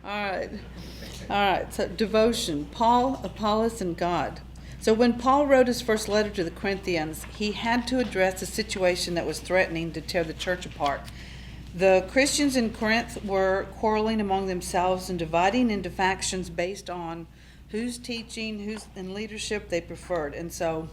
All right. All right. So devotion, Paul, Apollos, and God. So when Paul wrote his first letter to the Corinthians, he had to address a situation that was threatening to tear the church apart. The Christians in Corinth were quarreling among themselves and dividing into factions based on who's teaching, who's in leadership they preferred. And so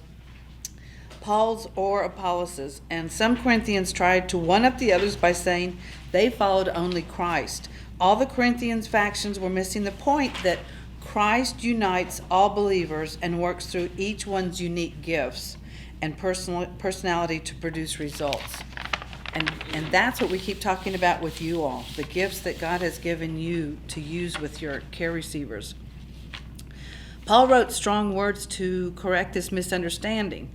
Paul's or Apollos's, and some Corinthians tried to one up the others by saying they followed only Christ. All the Corinthians factions were missing the point that Christ unites all believers and works through each one's unique gifts and personality to produce results. And that's what we keep talking about with you all, the gifts that God has given you to use with your care receivers. Paul wrote strong words to correct this misunderstanding.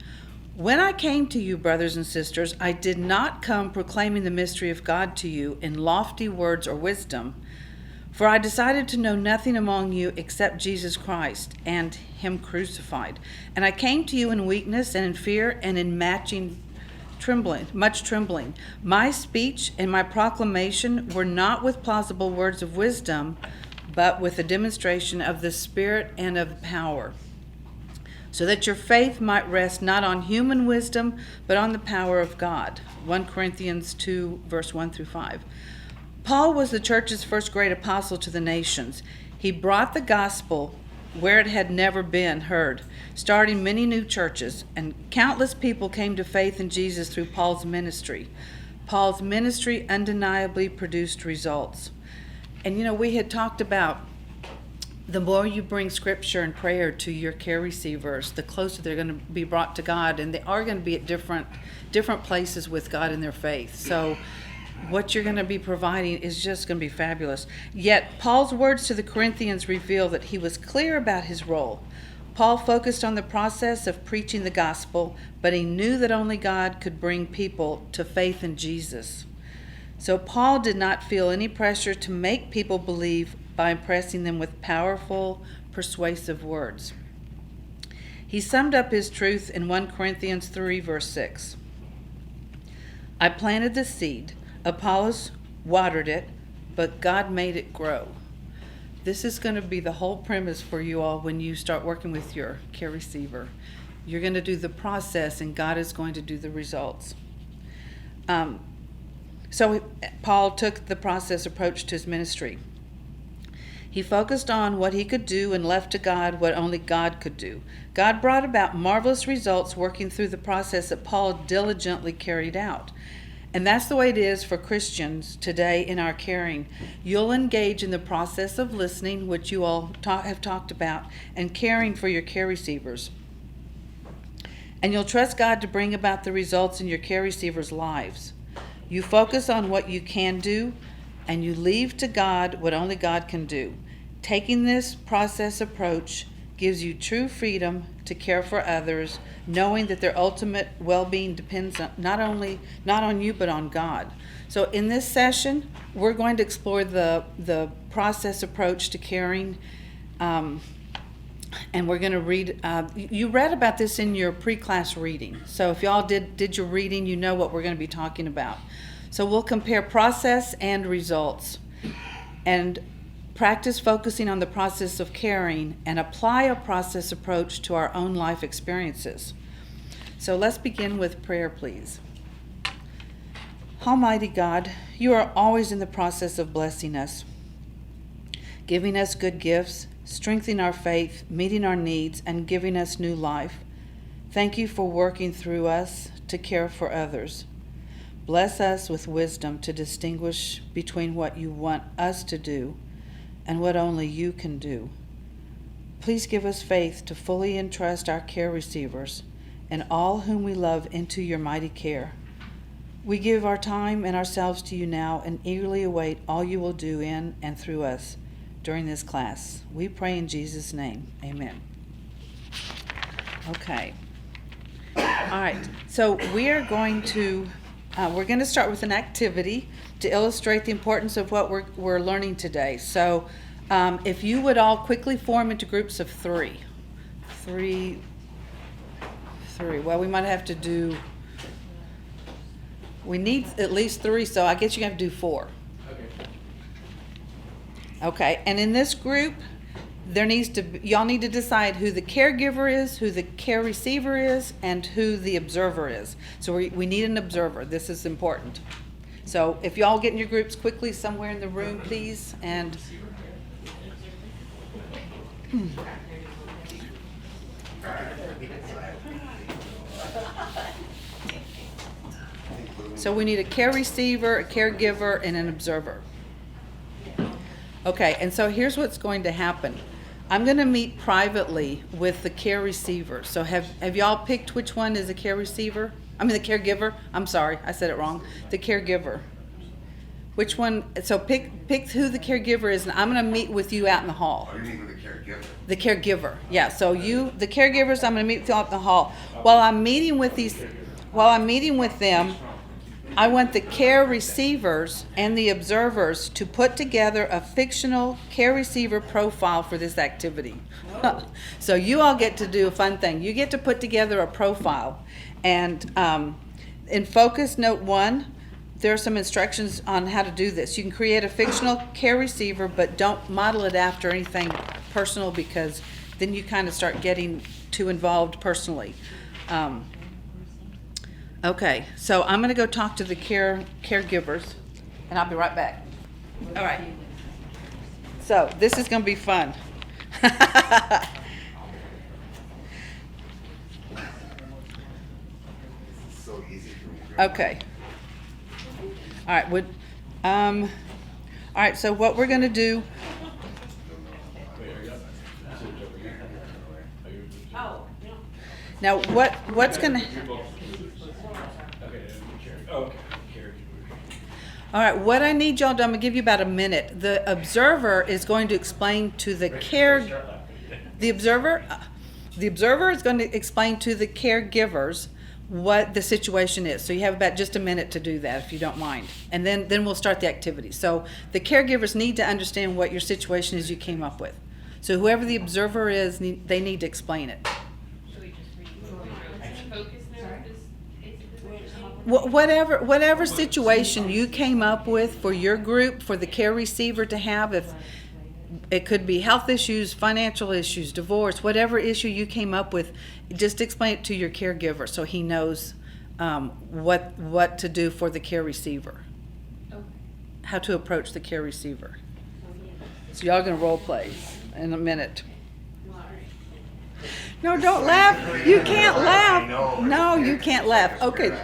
When I came to you, brothers and sisters, I did not come proclaiming the mystery of God to you in lofty words or wisdom, for I decided to know nothing among you except Jesus Christ and him crucified. And I came to you in weakness and in fear and in much trembling. My speech and my proclamation were not with plausible words of wisdom, but with a demonstration of the Spirit and of power, so that your faith might rest not on human wisdom, but on the power of God. 1 Corinthians 2, verse 1 through 5. Paul was the church's first great apostle to the nations. He brought the gospel where it had never been heard, starting many new churches, and countless people came to faith in Jesus through Paul's ministry. Paul's ministry undeniably produced results. And we had talked about the more you bring scripture and prayer to your care receivers, the closer they're going to be brought to God, and they are going to be at different places with God in their faith. So what you're going to be providing is just going to be fabulous. Yet Paul's words to the Corinthians reveal that he was clear about his role. Paul focused on the process of preaching the gospel, but he knew that only God could bring people to faith in Jesus. So Paul did not feel any pressure to make people believe by impressing them with powerful, persuasive words. He summed up his truth in 1 Corinthians 3, verse 6. I planted the seed, Apollos watered it, but God made it grow. This is going to be the whole premise for you all when you start working with your care receiver. You're going to do the process, and God is going to do the results. So Paul took the process approach to his ministry. He focused on what he could do and left to God what only God could do. God brought about marvelous results working through the process that Paul diligently carried out. And that's the way it is for Christians today in our caring. You'll engage in the process of listening, which you all have talked about, and caring for your care receivers. And you'll trust God to bring about the results in your care receivers' lives. You focus on what you can do, and you leave to God what only God can do. Taking this process approach gives you true freedom to care for others, knowing that their ultimate well-being depends not on you, but on God. So in this session, we're going to explore the process approach to caring, and we're going to read. You read about this in your pre-class reading. So if y'all did your reading, you know what we're going to be talking about. So we'll compare process and results, and practice focusing on the process of caring, and apply a process approach to our own life experiences. So let's begin with prayer, please. Almighty God, you are always in the process of blessing us, giving us good gifts, strengthening our faith, meeting our needs, and giving us new life. Thank you for working through us to care for others. Bless us with wisdom to distinguish between what you want us to do and what only you can do. Please give us faith to fully entrust our care receivers and all whom we love into your mighty care. We give our time and ourselves to you now and eagerly await all you will do in and through us during this class. We pray in Jesus' name. Amen. Okay. All right. So we're going to start with an activity to illustrate the importance of what we're learning today. So if you would all quickly form into groups of three. Well, we might have to do, we need at least three, so I guess you have to do four. Okay. Okay, and in this group, y'all need to decide who the caregiver is, who the care receiver is, and who the observer is. So we need an observer. This is important. So if y'all get in your groups quickly somewhere in the room, please, and so we need a care receiver, a caregiver, and an observer. Okay, and so here's what's going to happen. I'm going to meet privately with the care receiver. So have y'all picked which one is a care receiver? I mean the caregiver. I'm sorry, I said it wrong. The caregiver. Which one? So pick who the caregiver is, and I'm going to meet with you out in the hall. Oh, you mean with the caregiver? The caregiver, yeah. So the caregivers, I'm going to meet with you out in the hall. While I'm meeting with them, I want the care receivers and the observers to put together a fictional care receiver profile for this activity. So you all get to do a fun thing. You get to put together a profile. And in Focus Note 1, there are some instructions on how to do this. You can create a fictional care receiver, but don't model it after anything personal, because then you kind of start getting too involved personally. Okay, so I'm going to go talk to the caregivers, and I'll be right back. All right. So this is going to be fun. So easy for me. Okay. All right. All right. So what we're going to do. Now, what's going to. All right, what I need y'all to do, I'm going to give you about a minute. The observer is going to explain to the observer is going to explain to the caregivers what the situation is. So you have about just a minute to do that, if you don't mind. And then we'll start the activity. So the caregivers need to understand what your situation is you came up with. So whoever the observer is, they need to explain it. Whatever situation you came up with for your group, for the care receiver to have, if it could be health issues, financial issues, divorce, whatever issue you came up with, just explain it to your caregiver so he knows what to do for the care receiver, how to approach the care receiver. So y'all gonna role play in a minute. No, don't laugh. You can't laugh. No, you can't laugh. Okay.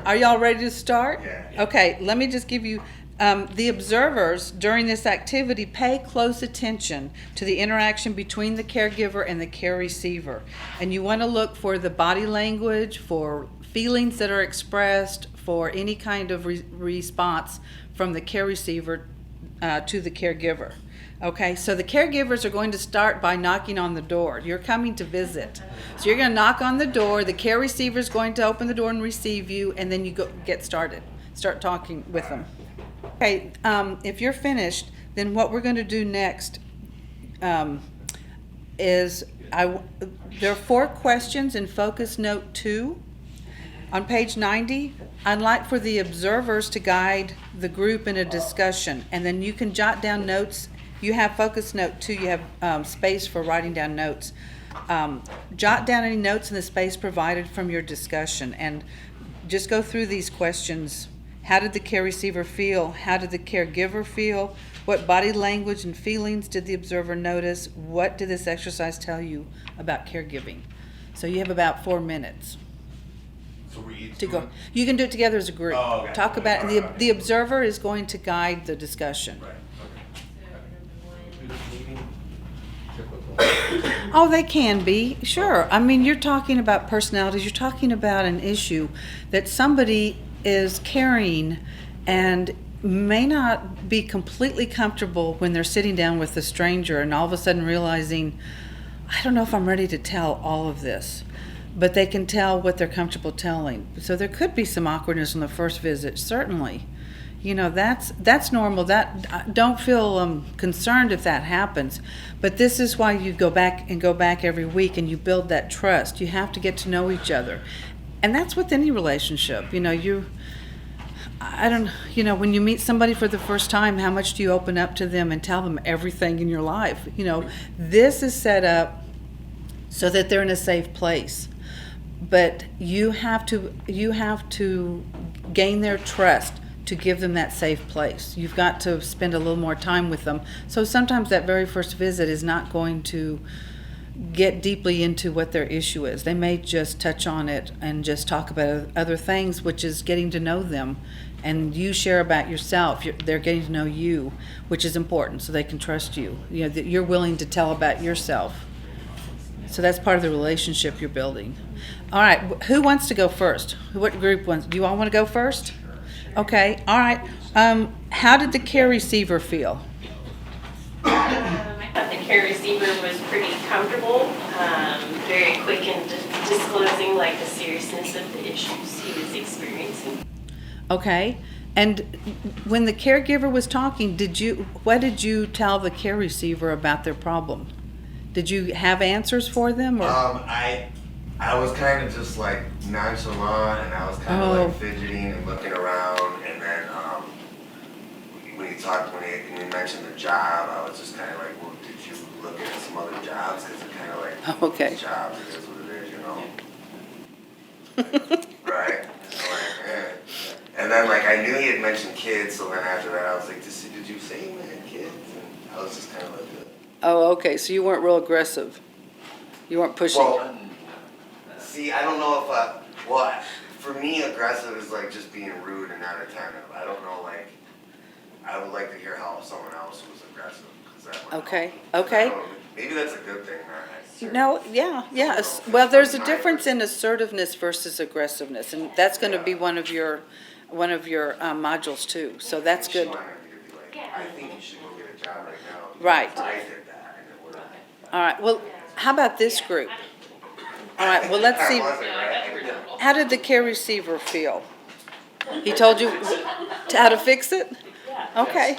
Are y'all ready to start? Yeah. Okay, let me just give you, the observers during this activity pay close attention to the interaction between the caregiver and the care receiver. And you want to look for the body language, for feelings that are expressed, for any kind of response from the care receiver to the caregiver. Okay, so the caregivers are going to start by knocking on the door. You're coming to visit. So you're going to knock on the door. The care receiver is going to open the door and receive you, and then you get started. Start talking with them. Okay, if you're finished, then what we're going to do next is there are 4 questions in Focus Note 2. On page 90, I'd like for the observers to guide the group in a discussion, and then you can jot down notes. You have Focus Note 2, you have space for writing down notes. Jot down any notes in the space provided from your discussion, and just go through these questions. How did the care receiver feel? How did the caregiver feel? What body language and feelings did the observer notice? What did this exercise tell you about caregiving? So you have about 4 minutes So we each to do go. it? You can do it together as a group. Oh, okay. Talk about it. Alright. The observer is going to guide the discussion. Right, Oh, they can be, sure. I mean, you're talking about personalities. You're talking about an issue that somebody is carrying and may not be completely comfortable when they're sitting down with a stranger and all of a sudden realizing, I don't know if I'm ready to tell all of this. But they can tell what they're comfortable telling. So there could be some awkwardness on the first visit, certainly. You know, that's normal. That don't feel concerned if that happens. But this is why you go back every week and you build that trust. You have to get to know each other. And that's with any relationship. You know, I don't, when you meet somebody for the first time, how much do you open up to them and tell them everything in your life? This is set up so that they're in a safe place. But you have to gain their trust to give them that safe place. You've got to spend a little more time with them. So sometimes that very first visit is not going to get deeply into what their issue is. They may just touch on it and just talk about other things, which is getting to know them. And you share about yourself. They're getting to know you, which is important, so they can trust you. That you're willing to tell about yourself. So that's part of the relationship you're building. All right, who wants to go first? What group wants? Do you all want to go first? Okay, all right. How did the care receiver feel? I thought the care receiver was pretty comfortable, very quick in disclosing the seriousness of the issues he was experiencing. Okay, and when the caregiver was talking, what did you tell the care receiver about their problem? Did you have answers for them? Or? I was kind of just nonchalant, and I was kind of fidgeting and looking around, and then when you mentioned the job, I was just kind of well, did you look at some other jobs? Because it's kind of okay. Jobs, it is what it is, Right? And then I knew he had mentioned kids, so then after that I was like, did you say you had kids? And I was just kind of Oh, okay, so you weren't real aggressive. You weren't pushing. Well, see, I don't know if for me, aggressive is just being rude and not attentive. I don't know, I would like to hear how someone else was aggressive. 'Cause that would Okay, help. okay. Maybe that's a good thing. No, yeah. Well, there's a difference in assertiveness versus aggressiveness, and that's going to be one of your modules too. So that's She good. wanted me to be I think you should go get a job right now. Right. I did that, and it worked. All right. Well, how about this group? All right. Well, let's see. I wasn't, right? How did the care receiver feel? He told you how to fix it? Okay.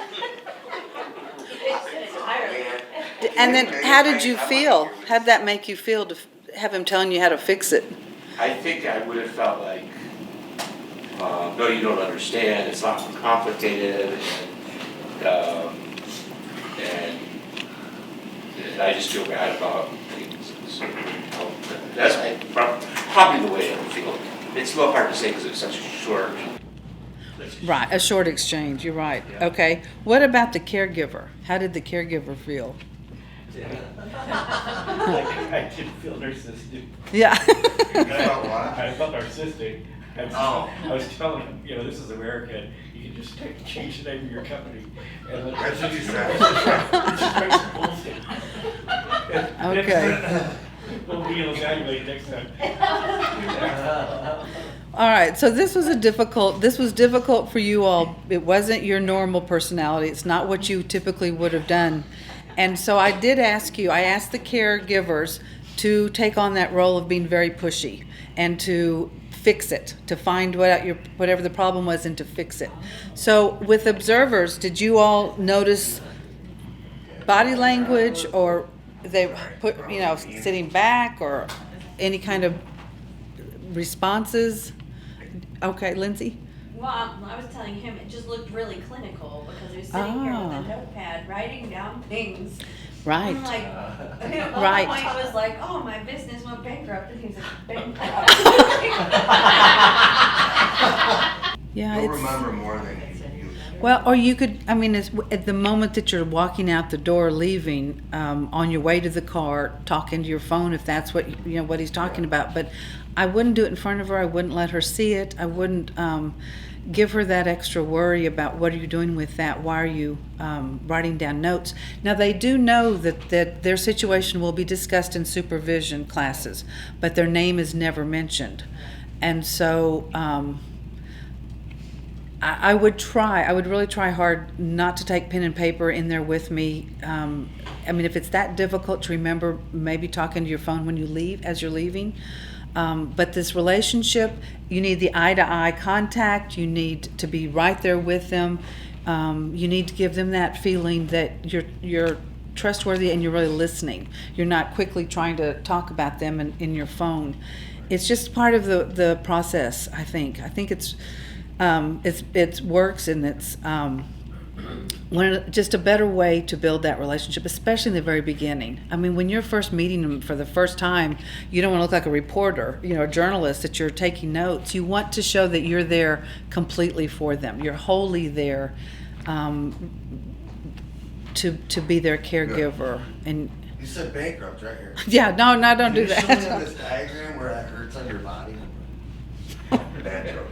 And then how did you feel? How did that make you feel to have him telling you how to fix it? I think I would have felt no, you don't understand, it's not complicated, and I just feel bad about things. So, that's probably the way I feel. It's a little hard to say because it's such a short. Right, a short exchange, you're right. Yeah. Okay. What about the caregiver? How did the caregiver feel? I didn't feel narcissistic. Yeah. I felt narcissistic. I was telling him, this is America. You can just change the name of your company. And That's what you said. just write some bullshit. Okay. We'll be evaluated next time. All right, so this was difficult for you all. It wasn't your normal personality. It's not what you typically would have done. And so I asked the caregivers to take on that role of being very pushy and to fix it, to find whatever the problem was and to fix it. So with observers, did you all notice body language, or they put, sitting back, or any kind of responses? Okay, Lindsay? Well, I was telling him it just looked really clinical because he was sitting here with a notepad writing down things. Right. I'm like, at Right. one point I was like, oh, my business went bankrupt, and he was like, bankrupt. Yeah, You'll it's, remember more than you. well, or you could, it's, at the moment that you're walking out the door, leaving, on your way to the car, talking to your phone, if that's what, what he's talking about. But I wouldn't do it in front of her. I wouldn't let her see it. I wouldn't give her that extra worry about what are you doing with that? Why are you writing down notes? Now, they do know that their situation will be discussed in supervision classes, but their name is never mentioned. And so I would really try hard not to take pen and paper in there with me. If it's that difficult to remember, maybe talking to your phone when you leave, as you're leaving. But this relationship, you need the eye-to-eye contact. You need to be right there with them. You need to give them that feeling that you're trustworthy and you're really listening. You're not quickly trying to talk about them in your phone. It's just part of the process, I think. I think it's it works, and it's just a better way to build that relationship, especially in the very beginning. I mean, when you're first meeting them for the first time, you don't want to look like a reporter, a journalist, that you're taking notes. You want to show that you're there completely for them. You're wholly there to be their caregiver. And You said bankrupt right here. yeah, no, don't do Can you show me that. this diagram where that hurts on your body? Bad joke.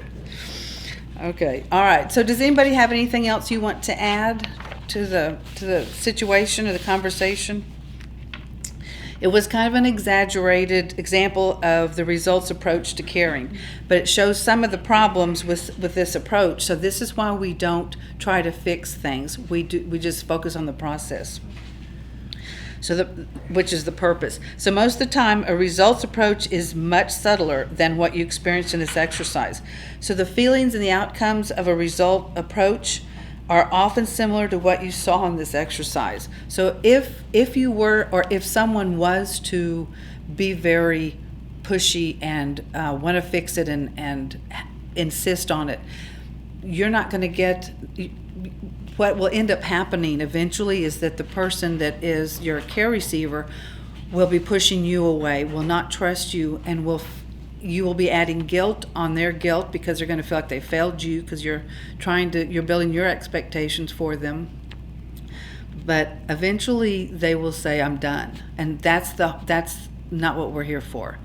Okay, all right. So does anybody have anything else you want to add to the situation or the conversation? It was kind of an exaggerated example of the results approach to caring, but it shows some of the problems with this approach. So this is why we don't try to fix things. We just focus on the process. So which is the purpose. So most of the time, a results approach is much subtler than what you experienced in this exercise. So the feelings and the outcomes of a result approach are often similar to what you saw in this exercise. So if you were, or if someone was to be very pushy and want to fix it and insist on it, you're not going to get. What will end up happening eventually is that the person that is your care receiver will be pushing you away, will not trust you, and you will be adding guilt on their guilt, because they're going to feel like they failed you because you're building your expectations for them. But eventually they will say, I'm done. And that's not what we're here for,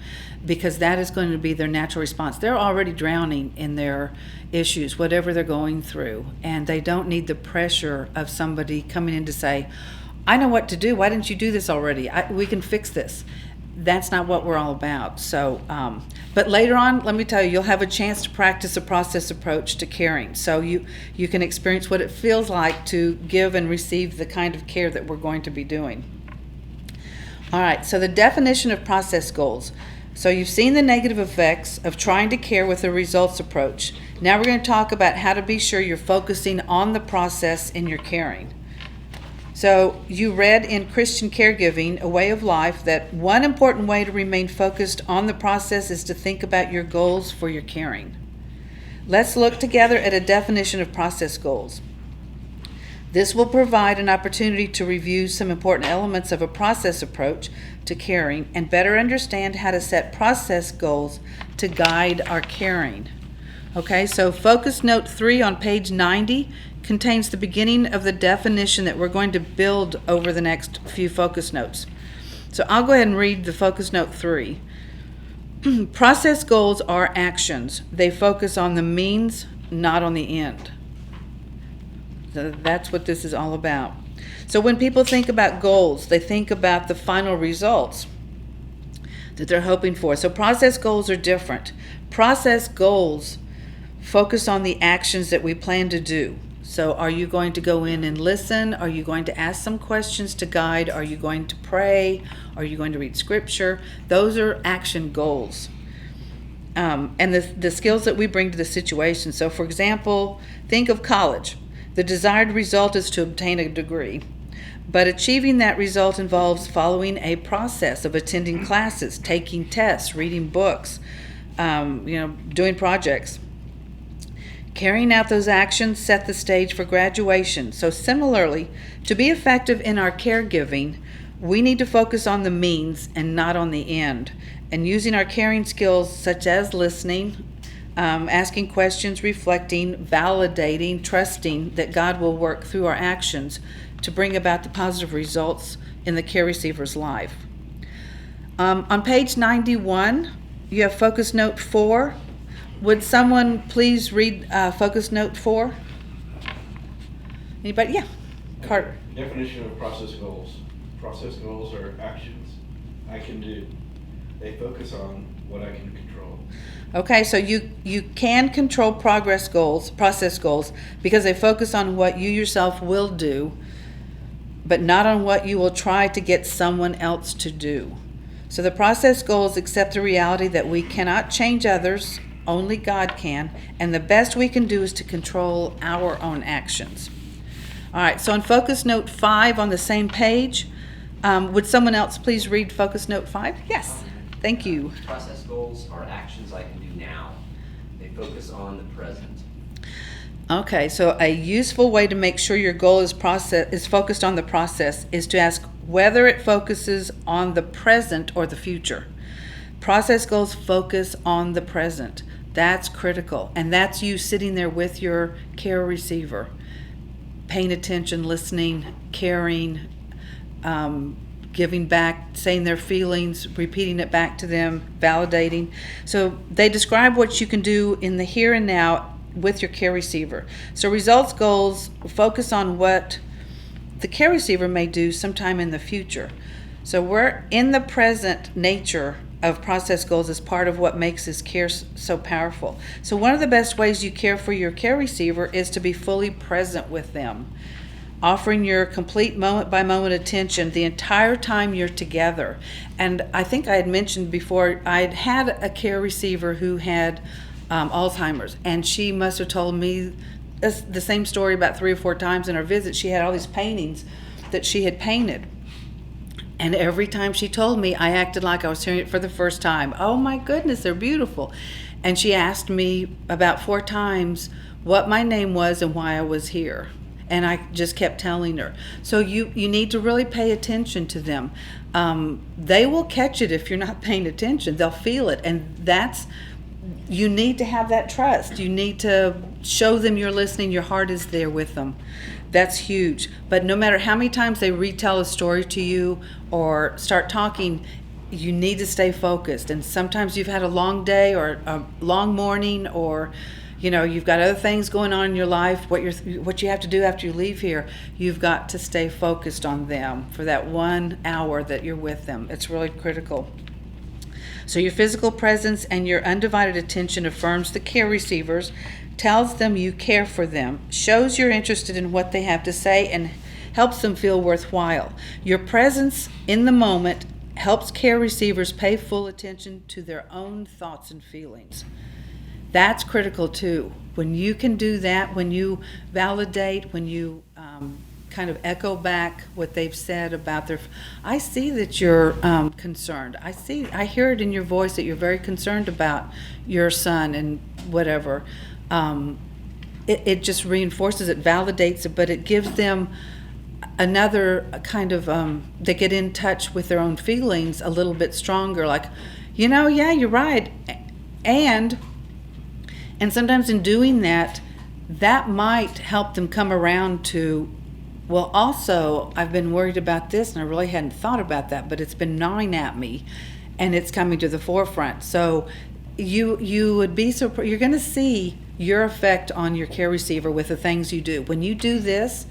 because that is going to be their natural response. They're already drowning in their issues, whatever they're going through, and they don't need the pressure of somebody coming in to say, I know what to do. Why didn't you do this already? We can fix this. That's not what we're all about. So, but later on, let me tell you, you'll have a chance to practice a process approach to caring. So you can experience what it feels like to give and receive the kind of care that we're going to be doing. All right, so the definition of process goals. So you've seen the negative effects of trying to care with a results approach. Now we're going to talk about how to be sure you're focusing on the process in your caring. So you read in Christian Caregiving, A Way of Life, that one important way to remain focused on the process is to think about your goals for your caring. Let's look together at a definition of process goals. This will provide an opportunity to review some important elements of a process approach to caring and better understand how to set process goals to guide our caring. Okay, so focus note 3 on page 90 contains the beginning of the definition that we're going to build over the next few focus notes. So I'll go ahead and read the focus note 3. Process goals are actions. They focus on the means, not on the end. So that's what this is all about. So when people think about goals, they think about the final results that they're hoping for. So process goals are different. Process goals focus on the actions that we plan to do. So are you going to go in and listen? Are you going to ask some questions to guide? Are you going to pray? Are you going to read scripture? Those are action goals. And the skills that we bring to the situation. So for example, think of college. The desired result is to obtain a degree. But achieving that result involves following a process of attending classes, taking tests, reading books, doing projects. Carrying out those actions set the stage for graduation. So similarly, to be effective in our caregiving, we need to focus on the means and not on the end. And using our caring skills such as listening, asking questions, reflecting, validating, trusting that God will work through our actions to bring about the positive results in the care receiver's life. On page 91, you have focus note 4. Would someone please read focus note 4? Anybody? Yeah, Carter. Definition of process goals. Process goals are actions I can do. They focus on what I can control. Okay, so you can control process goals, because they focus on what you yourself will do, but not on what you will try to get someone else to do. So the process goals accept the reality that we cannot change others, only God can, and the best we can do is to control our own actions. All right, so on focus note 5 on the same page, would someone else please read focus note 5? Yes, thank you. Process goals are actions I can do now. They focus on the present. Okay, so a useful way to make sure your goal is focused on the process is to ask whether it focuses on the present or the future. Process goals focus on the present. That's critical. And that's you sitting there with your care receiver, paying attention, listening, caring, giving back, saying their feelings, repeating it back to them, validating. So they describe what you can do in the here and now with your care receiver. So results goals focus on what the care receiver may do sometime in the future. So we're in the present nature of process goals is part of what makes this care so powerful. So one of the best ways you care for your care receiver is to be fully present with them, offering your complete moment-by-moment attention the entire time you're together. And I think I had mentioned before, I'd had a care receiver who had Alzheimer's, and she must have told me the same story about 3 or 4 times in our visit. She had all these paintings that she had painted. And every time she told me, I acted like I was hearing it for the first time. Oh my goodness, they're beautiful. And she asked me about 4 times what my name was and why I was here. And I just kept telling her. So you need to really pay attention to them. They will catch it if you're not paying attention. They'll feel it. And you need to have that trust. You need to show them you're listening. Your heart is there with them. That's huge. But no matter how many times they retell a story to you or start talking, you need to stay focused. And sometimes you've had a long day or a long morning, or you've got other things going on in your life. What you have to do after you leave here, you've got to stay focused on them for that 1 hour that you're with them. It's really critical. So your physical presence and your undivided attention affirms the care receivers, tells them you care for them, shows you're interested in what they have to say, and helps them feel worthwhile. Your presence in the moment helps care receivers pay full attention to their own thoughts and feelings. That's critical too. When you can do that, when you validate, when you kind of echo back what they've said about I see that you're concerned. I hear it in your voice that you're very concerned about your son and whatever. It just reinforces it, validates it, but it gives them another kind of, they get in touch with their own feelings a little bit stronger, like, yeah, you're right. And sometimes in doing that might help them come around to, well, also, I've been worried about this, and I really hadn't thought about that, but it's been gnawing at me, and it's coming to the forefront. So you would be you're going to see your effect on your care receiver with the things you do. When you do this,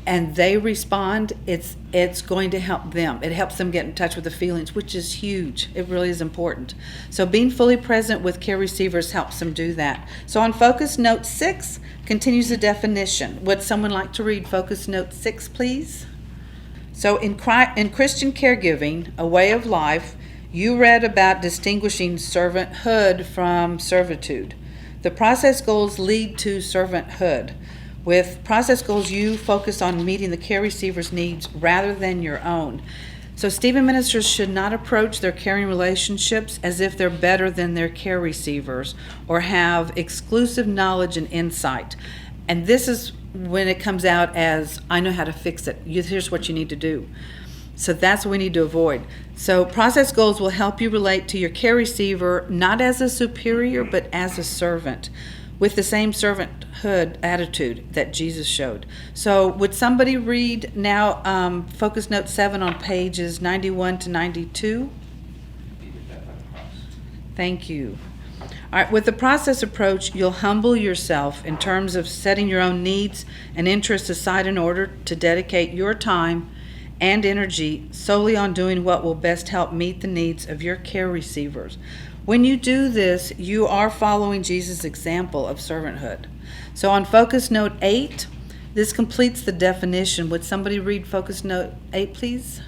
and they respond, it's going to help them. It helps them get in touch with the feelings, which is huge. It really is important. So being fully present with care receivers helps them do that. So on Focus Note 6 continues the definition. Would someone like to read Focus Note 6, please? So in Christian caregiving, a way of life, you read about distinguishing servanthood from servitude. The process goals lead to servanthood. With process goals, you focus on meeting the care receiver's needs rather than your own. So Stephen ministers should not approach their caring relationships as if they're better than their care receivers or have exclusive knowledge and insight. And this is when it comes out as, I know how to fix it. Here's what you need to do. So that's what we need to avoid. So process goals will help you relate to your care receiver not as a superior, but as a servant, with the same servanthood attitude that Jesus showed. So would somebody read now Focus Note 7 on pages 91 to 92? Thank you. All right, with the process approach, you'll humble yourself in terms of setting your own needs and interests aside in order to dedicate your time and energy solely on doing what will best help meet the needs of your care receivers. When you do this, you are following Jesus' example of servanthood. So on Focus Note 8, this completes the definition. Would somebody read Focus Note 8, please?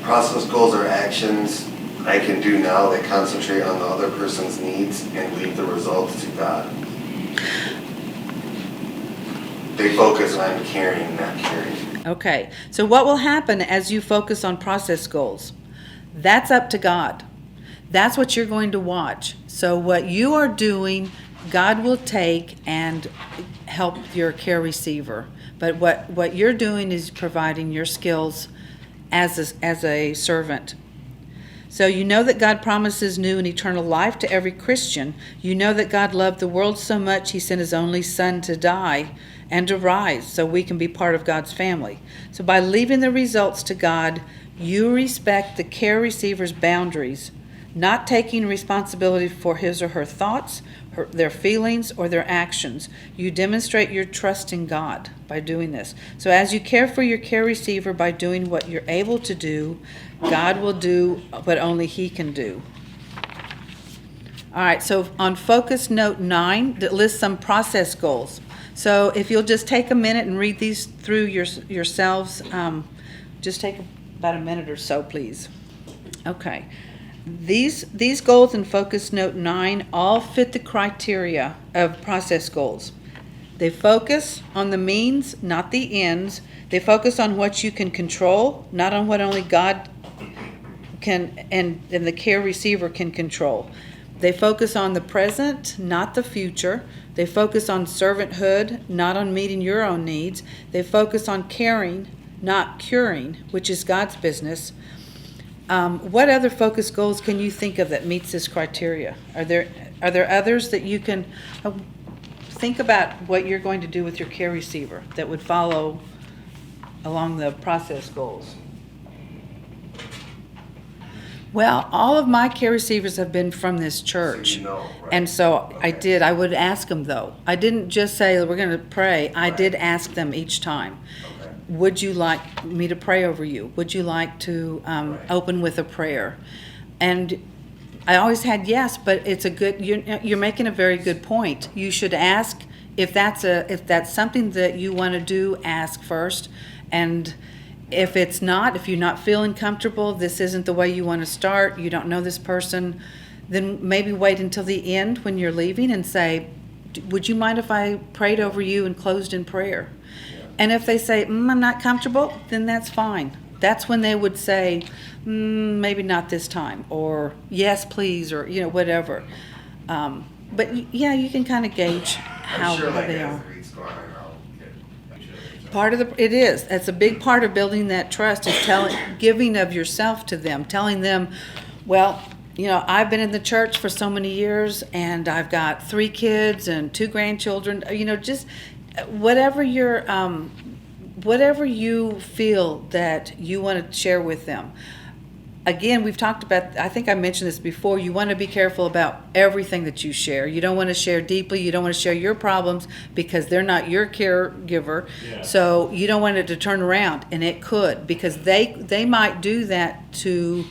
Process goals are actions I can do now that concentrate on the other person's needs and leave the results to God. They focus on caring, not caring. Okay, so what will happen as you focus on process goals? That's up to God. That's what you're going to watch. So what you are doing God will take and help your care receiver. But what you're doing is providing your skills as a servant. So you know that God promises new and eternal life to every Christian. You know that God loved the world so much he sent his only son to die and to rise so we can be part of God's family. So by leaving the results to God, you respect the care receiver's boundaries, not taking responsibility for his or her thoughts, their feelings, or their actions. You demonstrate your trust in God by doing this. So as you care for your care receiver by doing what you're able to do, God will do what only he can do. All right, so on focus note 9, that lists some process goals. So if you'll just take a minute and read these through yourselves, just take about a minute or so, please. Okay. These goals in focus note 9 all fit the criteria of process goals. They focus on the means, not the ends. They focus on what you can control, not on what only God can and the care receiver can control. They focus on the present, not the future. They focus on servanthood, not on meeting your own needs. They focus on caring, not curing, which is God's business. What other focus goals can you think of that meets this criteria? Are there others that you can think about what you're going to do with your care receiver that would follow along the process goals? Well, all of my care receivers have been from this church. So you know, right? And so I Okay. did. I would ask them, though. I didn't just say, we're going to pray. I Right. did ask them each time. Okay. Would you like me to pray over you? Would you like to Right. open with a prayer? And I always had yes, but it's a good. You're making a very good point. You should ask if that's something that you want to do. Ask first, and if it's not, if you're not feeling comfortable, this isn't the way you want to start. You don't know this person, then maybe wait until the end when you're leaving and say, "Would you mind if I prayed over you and closed in prayer?" And if they say, I'm not comfortable, then that's fine. That's when they would say, maybe not this time, or yes, please, or whatever. But yeah, you can kind of gauge how I'm sure like they as are. the weeks go on, I'll get. Part of it is. That's a big part of building that trust is giving of yourself to them, telling them, well, I've been in the church for so many years, and I've got 3 kids and 2 grandchildren. Just whatever you feel that you want to share with them. Again, we've talked about, I think I mentioned this before, you want to be careful about everything that you share. You don't want to share deeply. You don't want to share your problems because they're not your caregiver. Yeah. So you don't want it to turn around, and it could, because they might do that to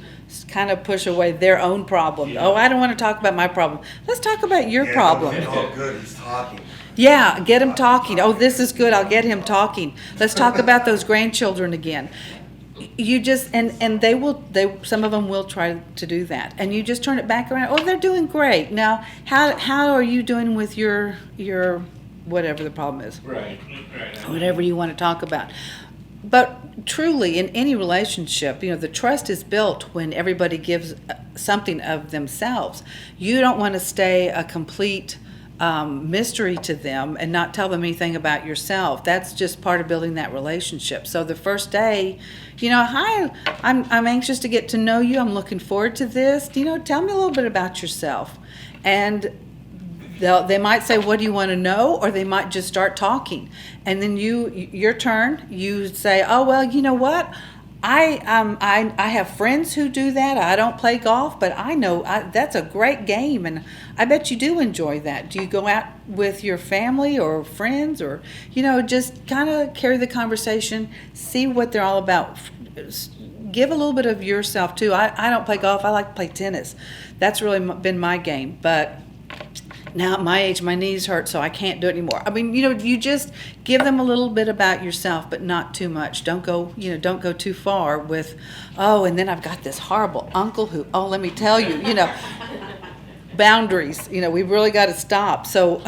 kind of push away their own problem. Yeah. Oh, I don't want to talk about my problem. Let's talk about your Yeah, problem. Oh, good, he's talking. Yeah, get him talking. Oh, this is good. I'll get him talking. Let's talk about those grandchildren again. You just and some of them will try to do that, and you just turn it back around. Oh, they're doing great. Now, how are you doing with your whatever the problem is? Right. Whatever you want to talk about. But truly, in any relationship, the trust is built when everybody gives something of themselves. You don't want to stay a complete mystery to them and not tell them anything about yourself. That's just part of building that relationship. So the first day, hi, I'm anxious to get to know you. I'm looking forward to this. Tell me a little bit about yourself. And they might say, what do you want to know? Or they might just start talking. And then your turn, you say, oh, well, you know what? I have friends who do that. I don't play golf, but I know that's a great game, and I bet you do enjoy that. Do you go out with your family or friends, or just kind of carry the conversation, see what they're all about. Give a little bit of yourself too. I don't play golf. I like to play tennis. That's really been my game, but now at my age, my knees hurt, so I can't do it anymore. I mean, you just give them a little bit about yourself, but not too much. Don't go too far with, oh, and then I've got this horrible uncle who, oh, let me tell you, boundaries. We've really got to stop. So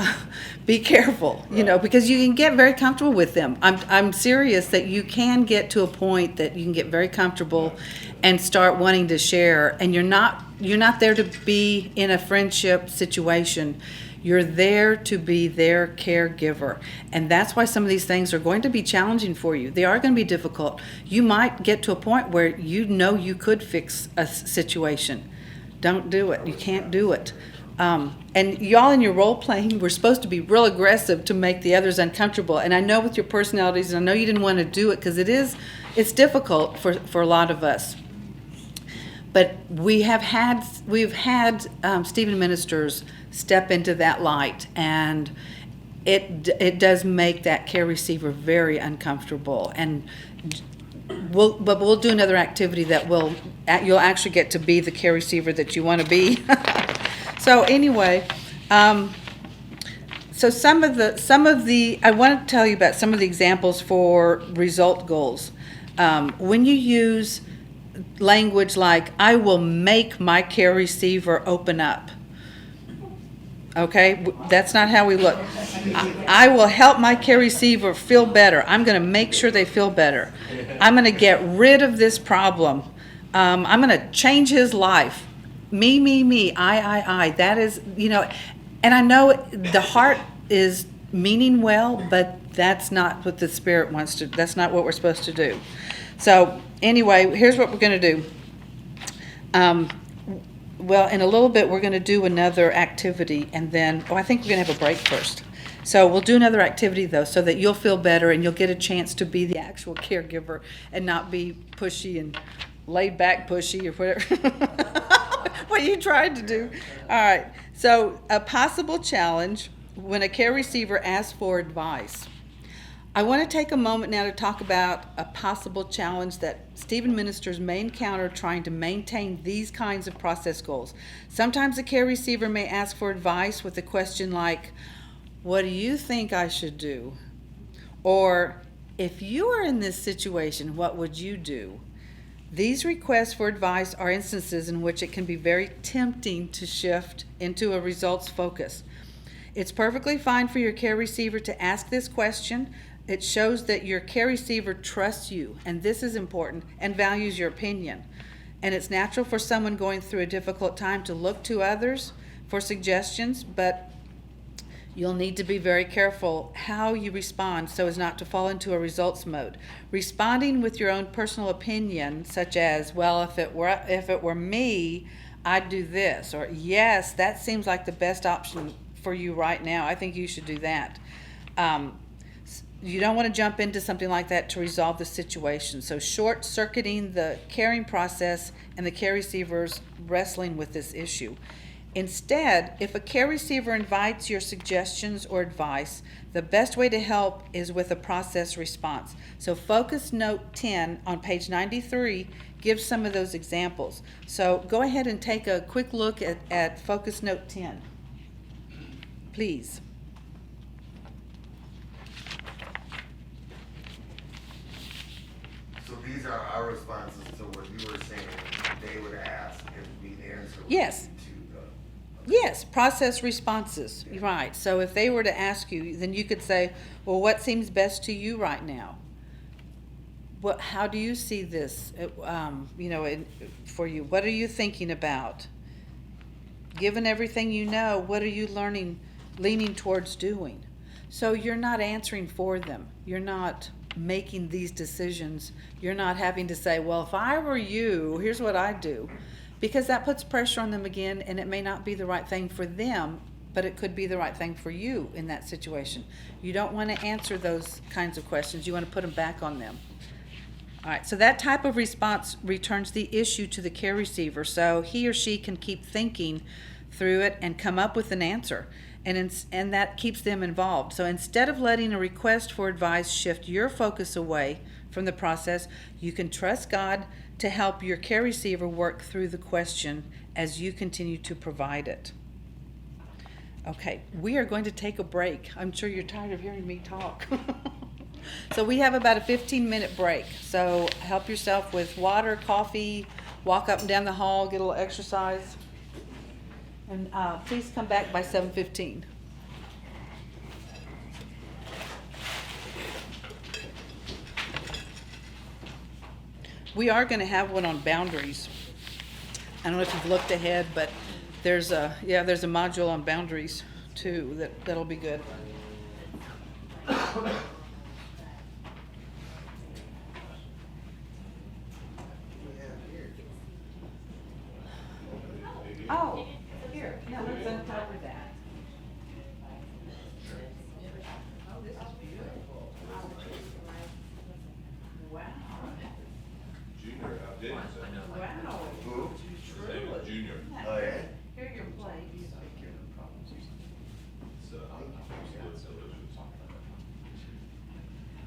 be careful, because you can get very comfortable with them. I'm serious that you can get to a point that you can get very comfortable and start wanting to share, and you're not there to be in a friendship situation. You're there to be their caregiver. And that's why some of these things are going to be challenging for you. They are going to be difficult. You might get to a point where you know you could fix a situation. Don't do it. You can't do it. And y'all in your role playing, we're supposed to be real aggressive to make the others uncomfortable. And I know with your personalities, and I know you didn't want to do it because it's difficult for a lot of us. But we've had Stephen ministers step into that light, and it does make that care receiver very uncomfortable. And we'll do another activity that you'll actually get to be the care receiver that you want to be. So anyway, so some of the I want to tell you about some of the examples for result goals. When you use language like, I will make my care receiver open up. Okay, that's not how we look. I will help my care receiver feel better. I'm going to make sure they feel better. I'm going to get rid of this problem. I'm going to change his life. Me, I. That is, and I know the heart is meaning well, but that's not what the Spirit wants to, that's not what we're supposed to do. So anyway, here's what we're going to do. Well, in a little bit, we're going to do another activity, and then, I think we're going to have a break first. So we'll do another activity, though, so that you'll feel better and you'll get a chance to be the actual caregiver and not be pushy and laid back pushy or whatever. What you tried to do. All right. So a possible challenge when a care receiver asks for advice. I want to take a moment now to talk about a possible challenge that Stephen ministers may encounter trying to maintain these kinds of process goals. Sometimes a care receiver may ask for advice with a question like, what do you think I should do? Or, if you are in this situation, what would you do? These requests for advice are instances in which it can be very tempting to shift into a results focus. It's perfectly fine for your care receiver to ask this question. It shows that your care receiver trusts you, and this is important, and values your opinion. And it's natural for someone going through a difficult time to look to others for suggestions, but you'll need to be very careful how you respond so as not to fall into a results mode. Responding with your own personal opinion, such as, well, if it were me, I'd do this, or yes, that seems like the best option for you right now. I think you should do that. You don't want to jump into something like that to resolve the situation. So short-circuiting the caring process and the care receivers wrestling with this issue. Instead, if a care receiver invites your suggestions or advice, the best way to help is with a process response. So Focus Note 10 on page 93 gives some of those examples. So go ahead and take a quick look at Focus Note 10, please. So these are our responses to what you were saying, they would ask if we answer. Yes. Yes, process responses, right. So if they were to ask you, then you could say, well, what seems best to you right now? How do you see this, for you? What are you thinking about? Given everything you know, what are you leaning towards doing? So you're not answering for them. You're not making these decisions. You're not having to say, well, if I were you, here's what I'd do. Because that puts pressure on them again, and it may not be the right thing for them, but it could be the right thing for you in that situation. You don't want to answer those kinds of questions. You want to put them back on them. All right, so that type of response returns the issue to the care receiver, so he or she can keep thinking through it and come up with an answer, and that keeps them involved. So instead of letting a request for advice shift your focus away from the process, you can trust God to help your care receiver work through the question as you continue to provide it. Okay, we are going to take a break. I'm sure you're tired of hearing me talk. So we have about a 15-minute break. So help yourself with water, coffee, walk up and down the hall, get a little exercise. And please come back by 7:15. We are going to have one on boundaries. I don't know if you've looked ahead, but there's a module on boundaries too, that'll be good. Oh, here, no, let's uncover that. Oh, this is beautiful. Wow. Junior outdid himself. Wow. Who? His name was Junior. Oh, yeah? Here are your plates. So, it's delicious.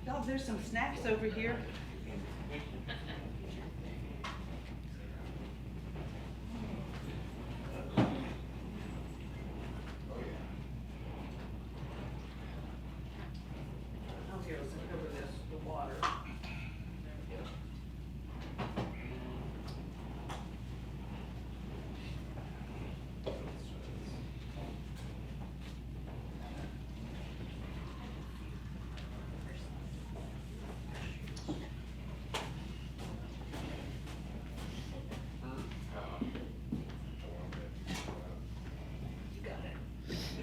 Oh, there's some snacks over here. Oh, here, let's cover this, the water.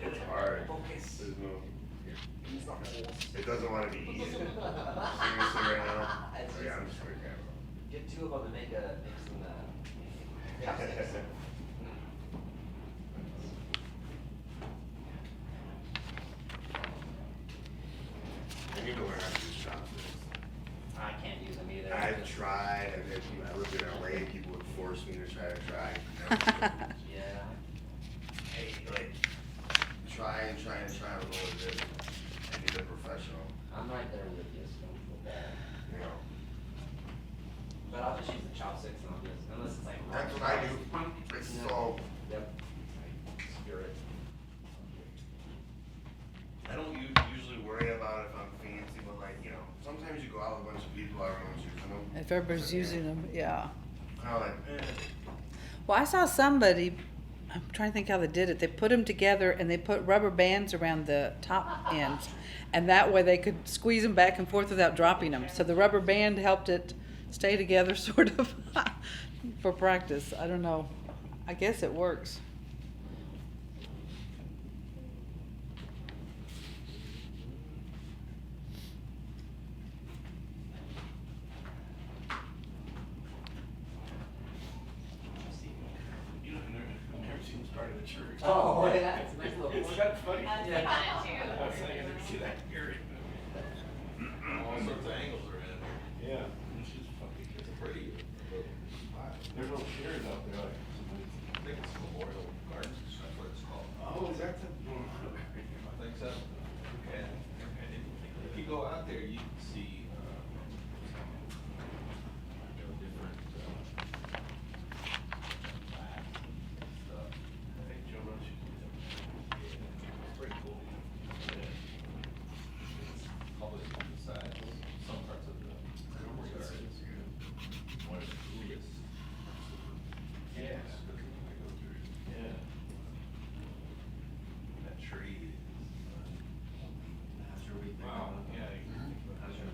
It's hard. There's no, it doesn't want to be eaten. Seriously right now? It's Oh, yeah, I'm just gonna grab Get two of them and make some chopsticks. I need to learn how to use chopsticks. I can't use them either. I've tried, I lived in LA, people would force me to try to try. Yeah. Hey, like, try and roll it good. I need a professional, I'm right there with you, so don't feel bad. you know. But I'll just use the chopsticks and I'll just, unless it's like. That's what I do. It's so, Yep. Spirit. I don't usually worry about if I'm fancy, but like, you know, sometimes you go out with a bunch of people, everyone's using them. If everybody's using them, yeah. I'm like, eh. Well, I saw somebody, I'm trying to think how they did it. They put them together and they put rubber bands around the top ends. And that way they could squeeze them back and forth without dropping them. So the rubber band helped it stay together sort of for practice. I don't know. I guess it works. You know, I've never seen this part of the church. Oh, yeah, it's a nice little. It's kind of funny. That's Yeah. fun I was saying, I didn't see that area. All sorts of angles are in there. Yeah, it's just fucking, It's a pretty little spot. there's little chairs out there like. I think it's Memorial Gardens, that's what it's called. Oh, is that the? I think so. And if you go out there, you can see, different, stuff. I think Joe Roach used to do It's pretty cool. It's public besides some parts of the Memorial Gardens. One of the coolest. Yeah. I go through. that. Yeah. That tree How's your week been Wow, going? yeah. How's your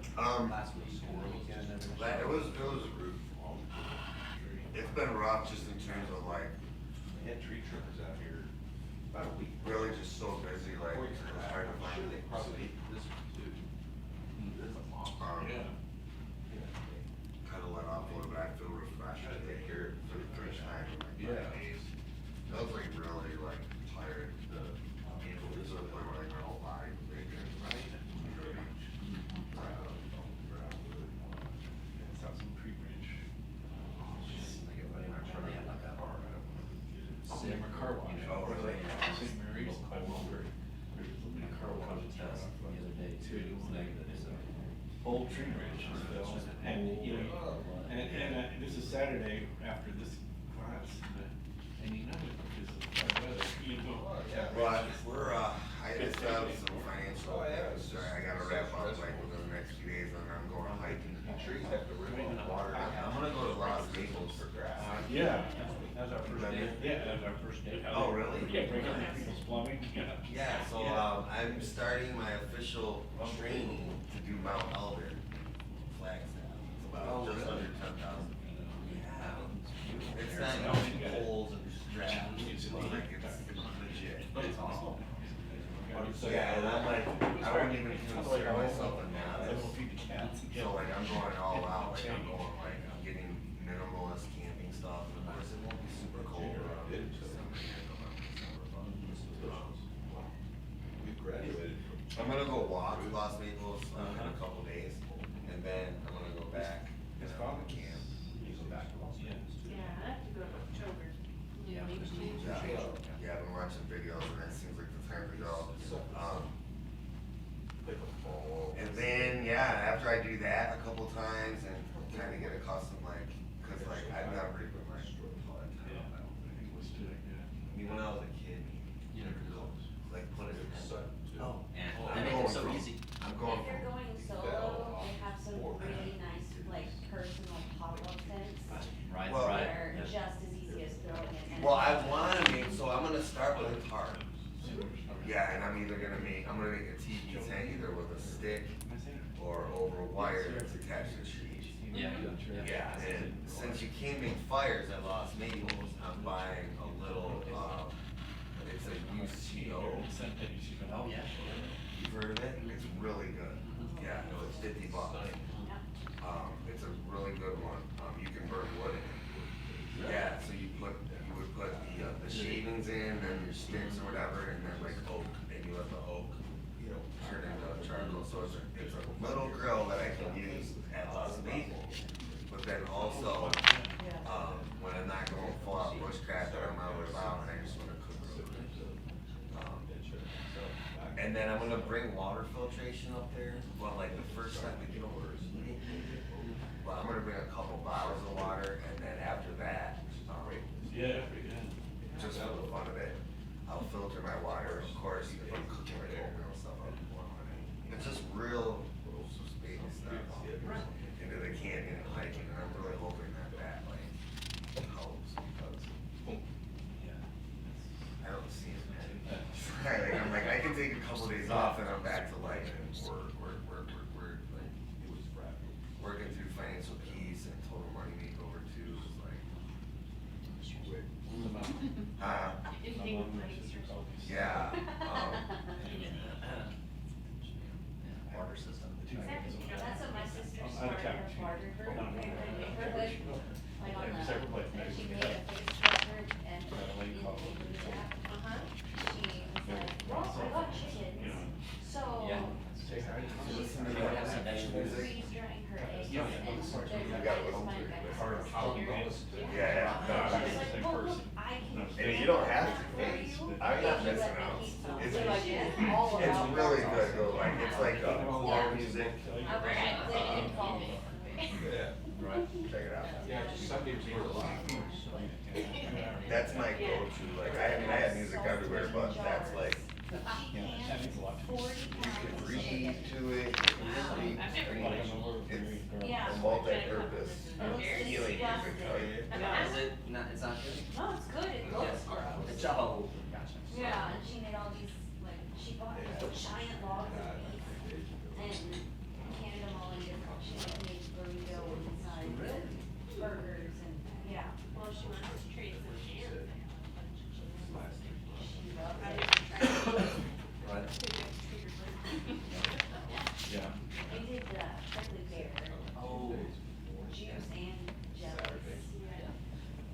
It it's been rough just in terms of like, We had tree trimmers out here about a week. really just so busy, like, it's hard to I'm sure find. they probably, this one too. There's a monster. Yeah. Kind of let off a little bit, I feel refreshed today here for the first time in like Yeah. 5 days. I was like really like tired, this is the point where like my whole body was aching, right? South Creek Ridge. Sim or car wash. Oh, really? St. Mary's, by Wilbur. There's a little car wash. test the other day too, it was negative, so. Old Tree Ridge is filled, and, you know, and this is Saturday after this class, and you know, because of the weather, you know. But we're, I just have some financial things, I gotta wrap up like within the next few days, and I'm going hiking. Trees have to rip off water. I'm gonna go to Las Vegas. For grass. Yeah, that's our first day. Yeah, that's our first day. Oh, really? Yeah, breaking down people's plumbing, yeah. Yeah, so I'm starting my official training to do Mount Elder Flagstaff. It's about just under 10,000 feet. Yeah. It's not holes and straps, it's like it's legit. It's awesome. Yeah, and I'm like, I don't even consider myself a novice. feed the cats. So like, I'm going all out, like, I'm getting minimalist camping stuff, and of course, it won't be super cold around December, We graduated from. I'm gonna go walk Los Maples, in a couple days, and then I'm gonna go back, and I'm gonna camp. You go back to Los Angeles. Yeah, I have to go to October. Yeah, I've been watching videos, and that seems like the time to go. And then, yeah, after I do that a couple times and kind of get accustomed, like, cause like, I've never even like, I mean, when I was a kid, You never know. like, put it in. Oh, and I'm I make going it so from- easy. I'm going If you're from, going solo, they have some really nice, like, personal pop-up tents Right, Well- right. that are just as easy as throwing it in. well, I wanna make, so I'm gonna start with a tarp. Yeah, and I'm gonna make a TV tent either with a stick or over wire that's attached to trees. Yeah, Yeah, and since you can't make fires at Los Maples, I'm buying a little, it's a UCO. Oh, yeah. You've heard of it? It's really good. Yeah, no, it's $50. It's a really good one. You can burn wood in it. Yeah, so you would put the shavings in, and your sticks or whatever, and then like oak, and you let the oak, turn into charcoal. So it's a little grill that I can use at Los Maples, but then also, when I'm not going full out bushcraft or I'm out and about and I just wanna cook real quick. And then I'm gonna bring water filtration up there, but like the first time we get over, well, I'm gonna bring a couple bottles of water, and then after that, Yeah. just for the fun of it, I'll filter my water, of course, if I'm cooking like oatmeal stuff, I'll pour on it. It's just real baby stuff into the canyon and hiking, and I'm really hoping that like helps, because I don't see it, man. Like, I'm like, I can take a couple days off and I'm back to like, work, like, working through financial peace and total money makeover too, is like, Anything with money stress. yeah, Water system. That's what my sister I'm started out of her town. barter group, No, no, no. neighborhood, like on the, Separate place, and she maybe. made a Facebook group and Got a lady in called- the app, Uh-huh. she was like, well, I got chickens, so Yeah. she's listen to You don't have that some vegetables. freeze drying her eggs Yeah. and there's a You got nice one my too. guys. Hard yeah, No, And I'm she's the like, same well, look, person. I No, can. and you don't have to, for you I'm if not you messing let me around. keep some." It's, So like, it's all it's about really muscle. good though, like, it's like core music, I wish they didn't call me. Yeah. Right. check it out. Yeah, just some days we're a lot. That's my go-to, like, I mean, I have music everywhere, but that's like, She Yeah, that means a lot to me. 40 you pounds can of read chicken. to it, you can sleep, it's Yeah. a multi-purpose It looks healing music, tell you. Is it, not, it's not good? No, it's good, it looks gross. Oh, gotcha. Yeah, and she made all these, like, she bought giant logs of beef and canned them all in different, she made burritos inside and burgers and, yeah. Well, she wants to trade some jams. She loved I it. didn't try it. Right. Yeah. We did the prickly pear Oh. juice and jellies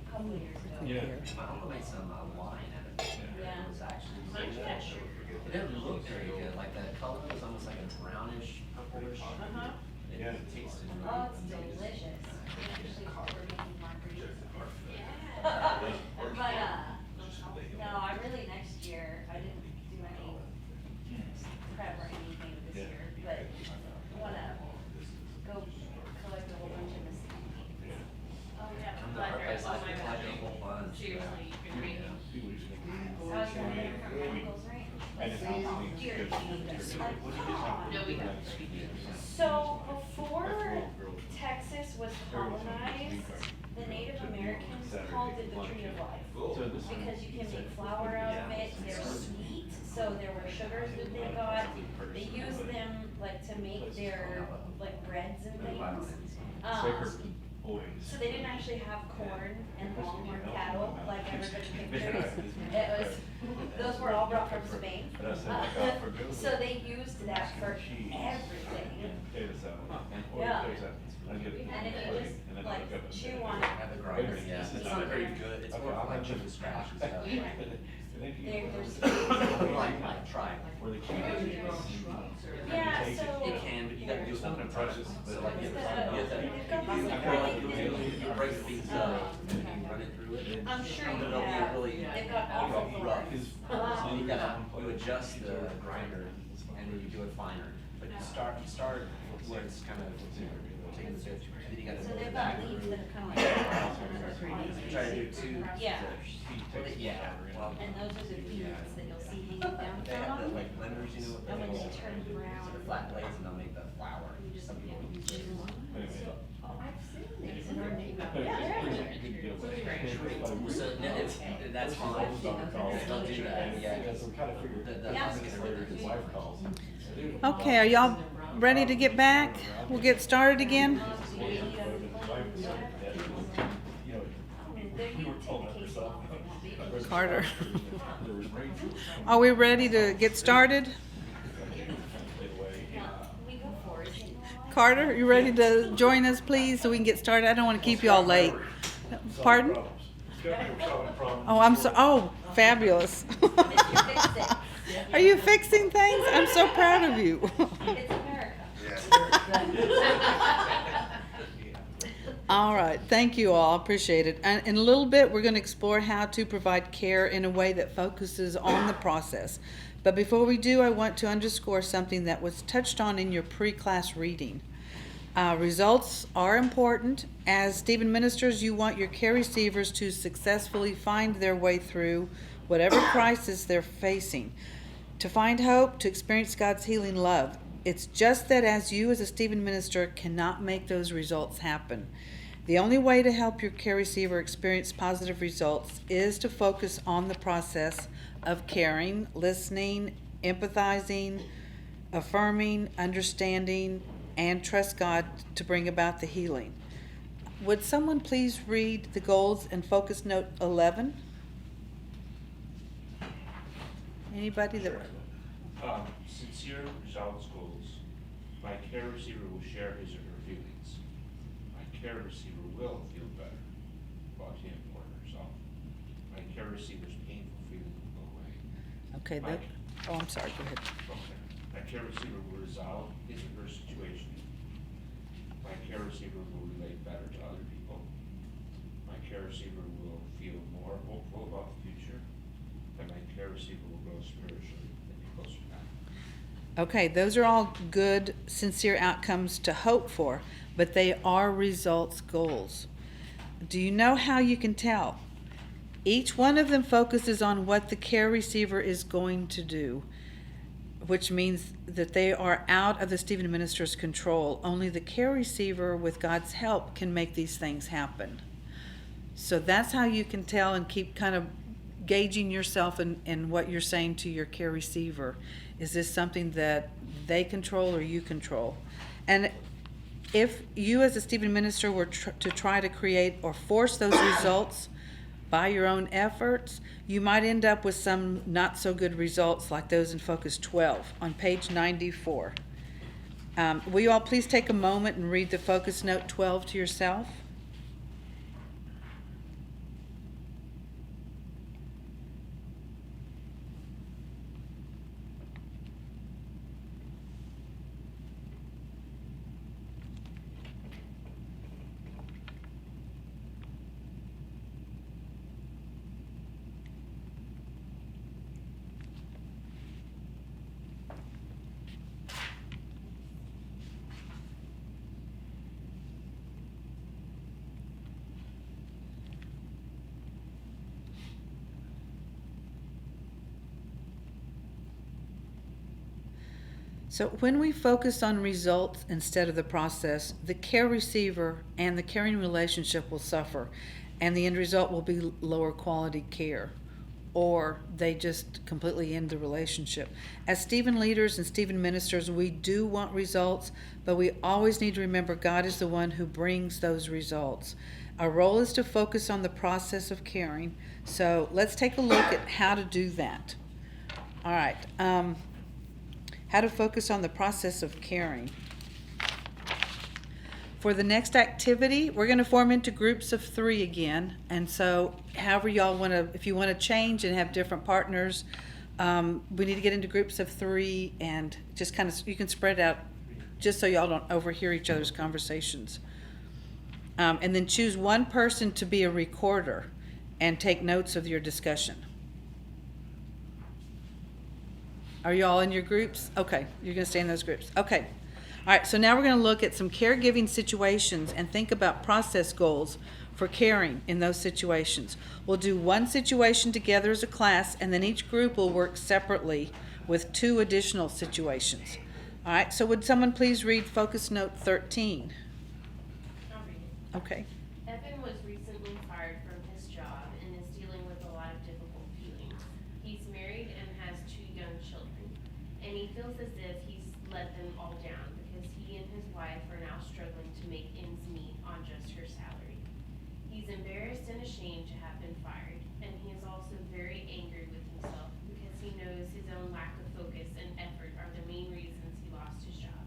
a couple years ago. Yeah. My uncle made some wine out of it. Yeah. It was actually, Yeah. it didn't look very good, like the color was almost like a brownish, purplish. Uh-huh. Yeah. It tasted really. Oh, it's delicious. We actually we're making margaritas. Yeah. But, no, I really, next year, I didn't do any prep or anything this Yeah. year, but I wanna go collect a whole bunch of mesquite. Oh, yeah, Come I'm to glad our you're place, at I home, think my like a God. whole bunch. Seriously, you've been reading. How's your dinner from Uncle's Ranch? And it's Like, easy dear to Jesus, like, No, we God. haven't. So before Texas was colonized, the Native Americans called it the tree of life. So this one. Because you can make flour out of it, they're sweet, so there were sugars that they got. They used them like to make their like breads and things. always. So they didn't actually have corn and longhorn cattle like everybody Yeah, pictures. it's- It was, those were all brought from Spain. But I said, like, for good. So they used that for Cheese. everything. Potato salad. Or Yeah. potato salad. I get it. And if you just And then I like look up and chew then- on it. Have the grinder, yeah, it's not very good, it's Okay, more I'll like have chicken to- scratch and stuff, like, Thank you. like, try. Where the cheese. Yeah, You take it. so- You can, but you gotta do it It's not one precious, time. but So like, you It's have to, they've got you these have garlic to, things. you break the beans up, and then you run it through it. I'm sure And you it'll be have, really, they've got awful it'll be rough. thorns. So then you gotta, you adjust the grinder, and then you do it finer. But you start where it's kind of taking the dip, then you gotta So go they've back got leaves through. that are kind of like. Try to do two. Yeah. Yeah, well, And those are the beans that you'll see hanging down they have the from them. like blenders, you know, And when they they'll turn brown. sort of flat blades and they'll make the flour. You just, Some yeah, people you use chew it. on them. Anyway. So, oh, I've seen these in our neighborhood. But Yeah, it's they're a good deal. So, no, it's, that's fine. Don't do that, yeah. Because we kind of figured, The Yeah. his wife calls. Okay, are y'all ready to get back? We'll get started again. Carter. Are we ready to get started? We go for it. Carter, you ready to join us, please, so we can get started? I don't want to keep you all late. Pardon? Oh, I'm so, oh, fabulous. Mr. Fix-It. Are you fixing things? I'm so proud of you. It's America. Yeah. All right, thank you all, appreciate it. And in a little bit, we're going to explore how to provide care in a way that focuses on the process. But before we do, I want to underscore something that was touched on in your pre-class reading. Results are important. As Stephen ministers, you want your care receivers to successfully find their way through whatever crisis they're facing, to find hope, to experience God's healing love. It's just that as you as a Stephen minister cannot make those results happen. The only way to help your care receiver experience positive results is to focus on the process of caring, listening, empathizing, affirming, understanding, and trust God to bring about the healing. Would someone please read the goals and focus note 11? Anybody that, Sincere results goals. My care receiver will share his or her feelings. My care receiver will feel better about him or herself. My care receiver's painful feeling will go away. okay, that, oh, I'm sorry, go ahead. Okay. My care receiver will resolve his or her situation. My care receiver will relate better to other people. My care receiver will feel more hopeful about the future. And my care receiver will grow spiritually and be closer to God. Okay, those are all good, sincere outcomes to hope for, but they are results goals. Do you know how you can tell? Each one of them focuses on what the care receiver is going to do, which means that they are out of the Stephen minister's control. Only the care receiver, with God's help, can make these things happen. So that's how you can tell and keep kind of gauging yourself in what you're saying to your care receiver. Is this something that they control or you control? And if you as a Stephen minister were to try to create or force those results by your own efforts, you might end up with some not so good results like those in Focus 12 on page 94. Will you all please take a moment and read the Focus Note 12 to yourself? So when we focus on results instead of the process, the care receiver and the caring relationship will suffer, and the end result will be lower quality care. or they just completely end the relationship. As Stephen leaders and Stephen ministers, we do want results, but we always need to remember God is the one who brings those results. Our role is to focus on the process of caring. So let's take a look at how to do that. All right. How to focus on the process of caring. For the next activity, we're going to form into groups of 3 again. And so however y'all want to, if you want to change and have different partners, we need to get into groups of 3 and just kind of, you can spread out just so y'all don't overhear each other's conversations. And then choose one person to be a recorder and take notes of your discussion. Are you all in your groups? Okay, you're going to stay in those groups. Okay. All right, so now we're going to look at some caregiving situations and think about process goals for caring in those situations. We'll do one situation together as a class, and then each group will work separately with 2 additional situations. All right, so would someone please read Focus Note 13? I'll read it. Okay. Evan was recently fired from his job and is dealing with a lot of difficult feelings. He's married and has 2 young children, and he feels as if he's let them all down because he and his wife are now struggling to make ends meet on just her salary. He's embarrassed and ashamed to have been fired, and he is also very angry with himself because he knows his own lack of focus and effort are the main reasons he lost his job.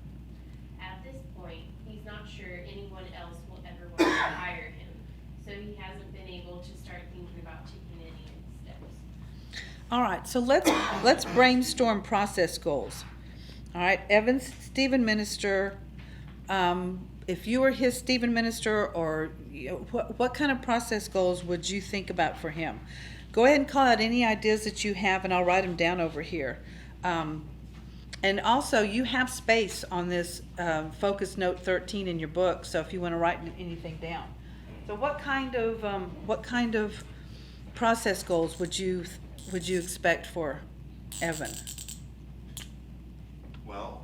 At this point, he's not sure anyone else will ever want to hire him, so he hasn't been able to start thinking about taking any steps. All right, so let's brainstorm process goals. All right, Evan, Stephen Minister, if you were his Stephen Minister, or what kind of process goals would you think about for him? Go ahead and call out any ideas that you have, and I'll write them down over here. And also, you have space on this Focus Note 13 in your book, so if you want to write anything down. So what kind of process goals would you expect for Evan? Well,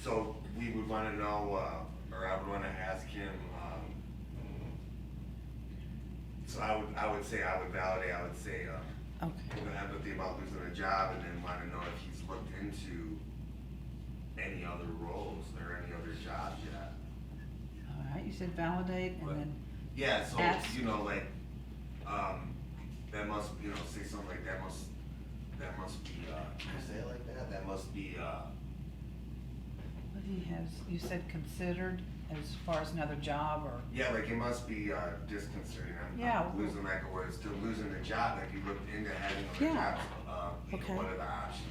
so we would want to know, or I would want to ask him, so I would say, I would say, Okay. empathy about losing a job, and then want to know if he's looked into any other roles or any other jobs yet. All right, you said validate and then, Yeah, so, Ask. like, that must, say something like, that must be, can I say it like that? That must be, what do you have, you said considered as far as another job or? yeah, like, it must be, disconcerting. Yeah. I'm losing like a word, still losing the job, like, you looked into having other Yeah. jobs, Okay. what are the options?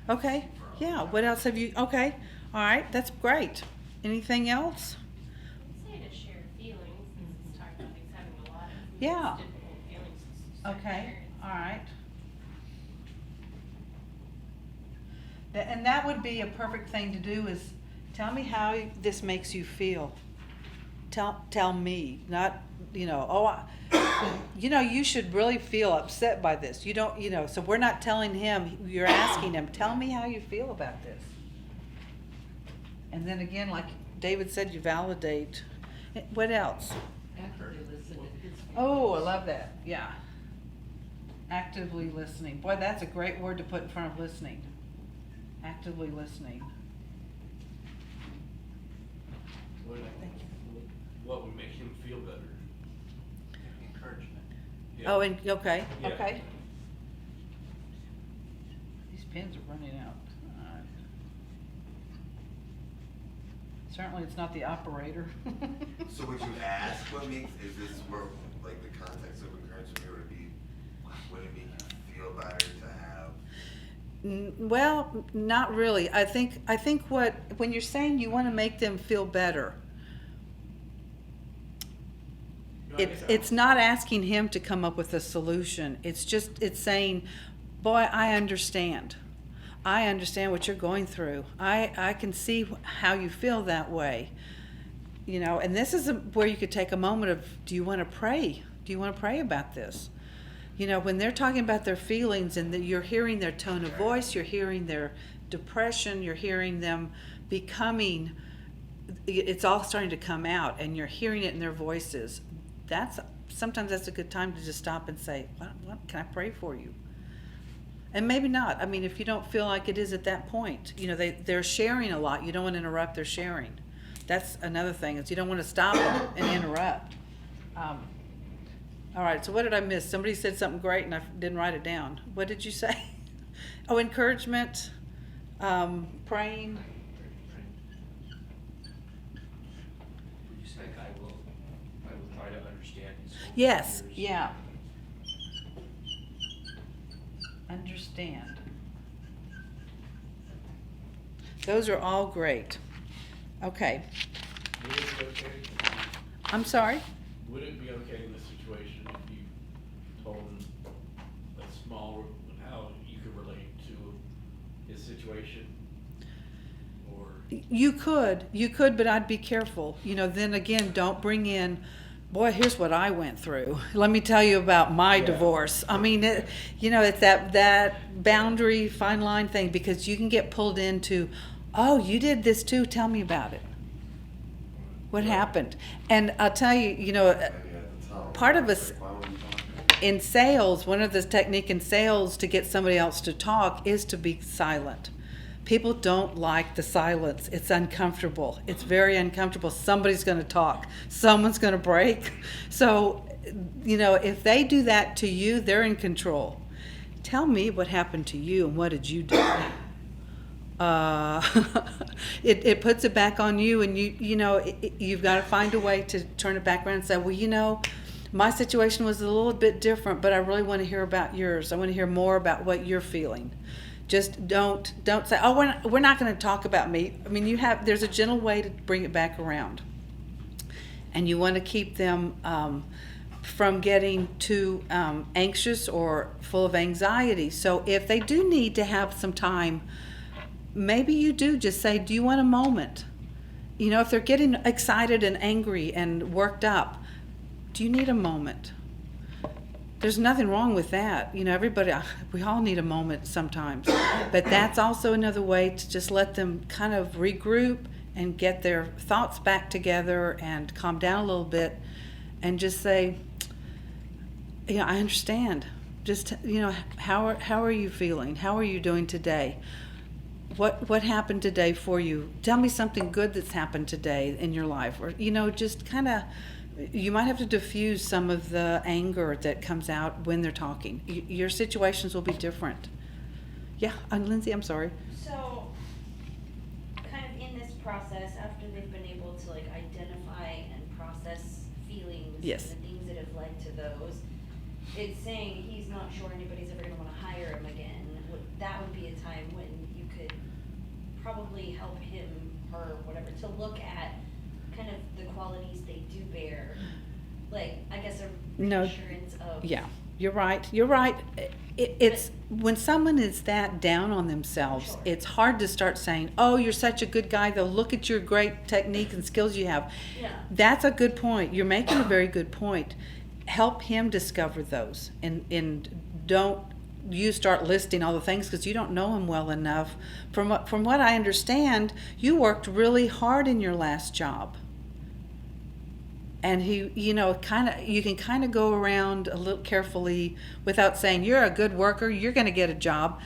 Okay, yeah, what else have you, okay, all right, that's great. Anything else? I'd say to share feelings, since it's talking about he's having a lot of Yeah. difficult feelings. to start Okay, sharing. all right. And that would be a perfect thing to do is, tell me how this makes you feel. Tell me, not, you should really feel upset by this. You don't, so we're not telling him, you're asking him, tell me how you feel about this. And then again, like David said, you validate. What else? Oh, I love that, yeah. Actively listening. Boy, that's a great word to put in front of listening. Actively listening. What would make him feel better? Encouragement. Yeah. Oh, and, okay, Yeah. okay. These pens are running out. All right. Certainly it's not the operator. So would you ask what makes, is this where, like, the context of encouragement here would be, would it make you feel better to have? Well, not really. I think when you're saying you want to make them feel better, it's not asking him to come up with a solution. It's saying, boy, I understand. I understand what you're going through. I can see how you feel that way. And this is where you could take a moment of, do you want to pray? Do you want to pray about this? When they're talking about their feelings and you're hearing their tone of voice, you're hearing their depression, you're hearing them becoming, it's all starting to come out and you're hearing it in their voices. That's sometimes that's a good time to just stop and say, what can I pray for you? And maybe not. I mean, if you don't feel like it is at that point, you know, they're sharing a lot. You don't want to interrupt their sharing. That's another thing, is you don't want to stop them and interrupt. All right, so what did I miss? Somebody said something great and I didn't write it down. What did you say? Oh, encouragement, praying. Just like I will try to understand his Yes, fears. yeah. Understand. Those are all great. Okay, Would it be okay? I'm sorry? Would it be okay in this situation if you told him a small, how you could relate to his situation? Or, You could, but I'd be careful. You know, then again, don't bring in, boy, here's what I went through. Let me tell you about my Yeah. divorce. I mean, you know, it's that boundary, fine line thing, because you can get pulled into, oh, you did this too, tell me about it. What happened? And I'll tell you, you know, Maybe I have to tell 'em. part of us Like, why were you talking? in sales, one of the technique in sales to get somebody else to talk is to be silent. People don't like the silence. It's uncomfortable. It's very uncomfortable. Somebody's going to talk. Someone's going to break. So, you know, if they do that to you, they're in control. Tell me what happened to you and what did you do? It puts it back on you, and you know, you've got to find a way to turn it back around and say, well, you know, my situation was a little bit different, but I really want to hear about yours. I want to hear more about what you're feeling. Just don't say, oh, we're not going to talk about me. I mean, there's a gentle way to bring it back around, and you want to keep them from getting too anxious or full of anxiety. So if they do need to have some time, maybe you do just say, do you want a moment? You know, if they're getting excited and angry and worked up, do you need a moment? There's nothing wrong with that. You know, we all need a moment sometimes. But that's also another way to just let them kind of regroup and get their thoughts back together and calm down a little bit and just say, you know, I understand. Just, you know, how are you feeling? How are you doing today? What happened today for you? Tell me something good that's happened today in your life. Or, you know, just kind of, you might have to diffuse some of the anger that comes out when they're talking. Your situations will be different. Yeah, Lindsay, I'm sorry. So, kind of in this process, after they've been able to like identify and process feelings Yes. and the things that have led to those, it's saying he's not sure anybody's ever gonna wanna hire him again. That would be a time when you could probably help him or whatever to look at kind of the qualities they do bear. Like, I guess a No. reassurance of. Yeah, you're right. You're right. It's when someone is that down on themselves, Sure. it's hard to start saying, oh, you're such a good guy, though. Look at your great technique and skills you have. Yeah. That's a good point. You're making a very good point. Help him discover those, and don't you start listing all the things, because you don't know him well enough. From what I understand, you worked really hard in your last job. And he, you know, you can kind of go around a little carefully without saying, you're a good worker, you're going to get a job.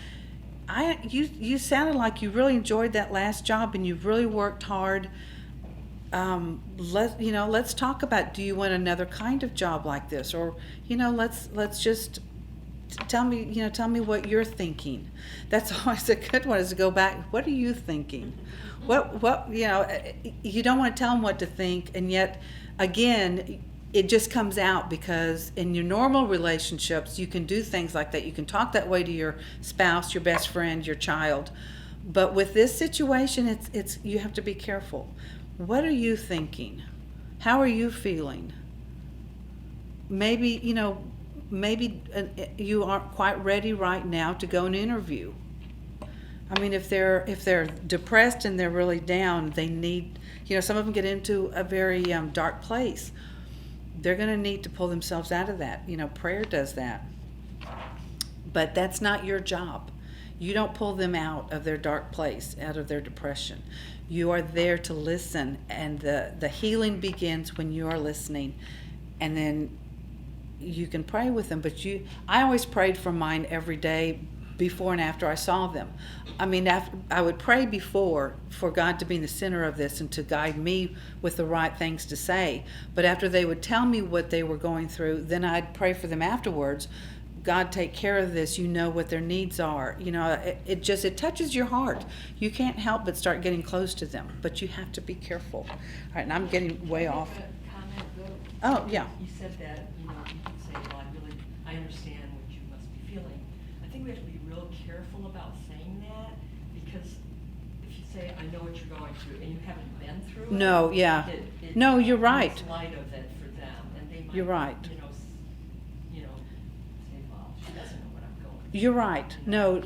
You sounded like you really enjoyed that last job and you've really worked hard. Let's talk about, do you want another kind of job like this? Or, you know, let's just tell me what you're thinking. That's always a good one, is to go back. What are you thinking? What, you know, you don't want to tell them what to think. And yet, again, it just comes out, because in your normal relationships, you can do things like that. You can talk that way to your spouse, your best friend, your child. But with this situation, it's you have to be careful. What are you thinking? How are you feeling? Maybe, you know, you aren't quite ready right now to go and interview. I mean, if they're depressed and they're really down, they need, you know, some of them get into a very dark place. They're going to need to pull themselves out of that. You know, prayer does that. But that's not your job. You don't pull them out of their dark place, out of their depression. You are there to listen, and the healing begins when you are listening. And then you can pray with them, but I always prayed for mine every day before and after I saw them. I mean, I would pray before for God to be in the center of this and to guide me with the right things to say. But after they would tell me what they were going through, then I'd pray for them afterwards. God, take care of this. You know what their needs are. You know, it touches your heart. You can't help but start getting close to them, but you have to be careful. All right, and I'm getting way Can I off. make a comment, though? Oh, yeah. You said that, you know, you could say, well, I understand what you must be feeling. I think we have to be real careful about saying that, because if you say, I know what you're going through, and you haven't been through it. No, yeah. it No, you're right. makes light of it for them, and they might. You're right. Say, well, she doesn't know what I'm going through. You're right. No,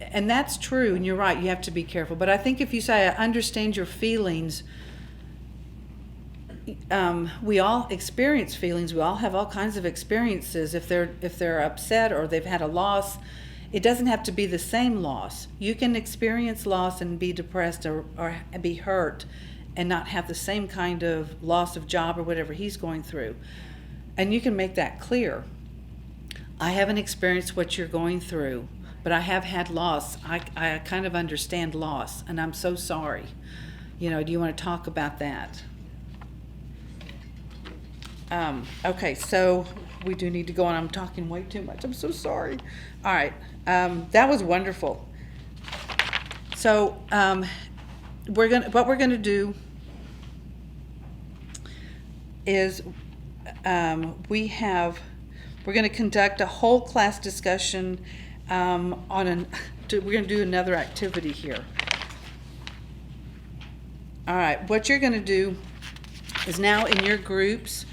and that's true, and you're right. You have to be careful. But I think if you say, I understand your feelings, we all experience feelings. We all have all kinds of experiences. If they're upset or they've had a loss, it doesn't have to be the same loss. You can experience loss and be depressed or be hurt and not have the same kind of loss of job or whatever he's going through. And you can make that clear. I haven't experienced what you're going through, but I have had loss. I kind of understand loss, and I'm so sorry. You know, do you want to talk about that? Okay, so we do need to go on. I'm talking way too much. I'm so sorry. All right, that was wonderful. So what we're gonna do is we're gonna conduct a whole class discussion we're gonna do another activity here. All right, what you're gonna do is now in your groups.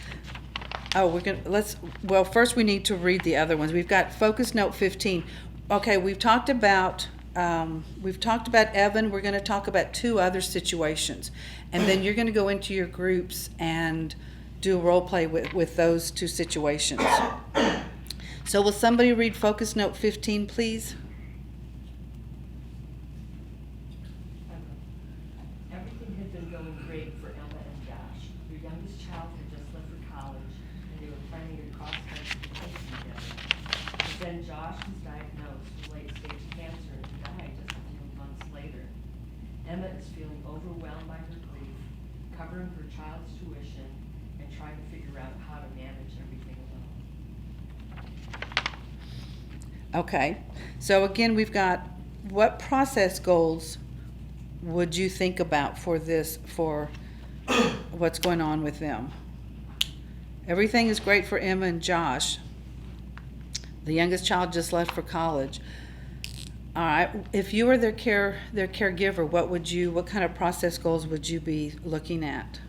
First we need to read the other ones. We've got focus note 15. Okay, we've talked about Evan. We're going to talk about 2 other situations, and then you're going to go into your groups and do a role play with those 2 situations. So will somebody read focus note 15, please? Everything had been going great for Emma and Josh. Their youngest child had just left for college, and they were planning a cross-country vacation together. But then Josh was diagnosed with late-stage cancer and died just a few months later. Emma is feeling overwhelmed by her grief, covering her child's tuition, and trying to figure out how to manage everything alone. Okay, so again, we've got what process goals would you think about for what's going on with them? Everything is great for Emma and Josh. The youngest child just left for college. All right, if you were their caregiver, what kind of process goals would you be looking at?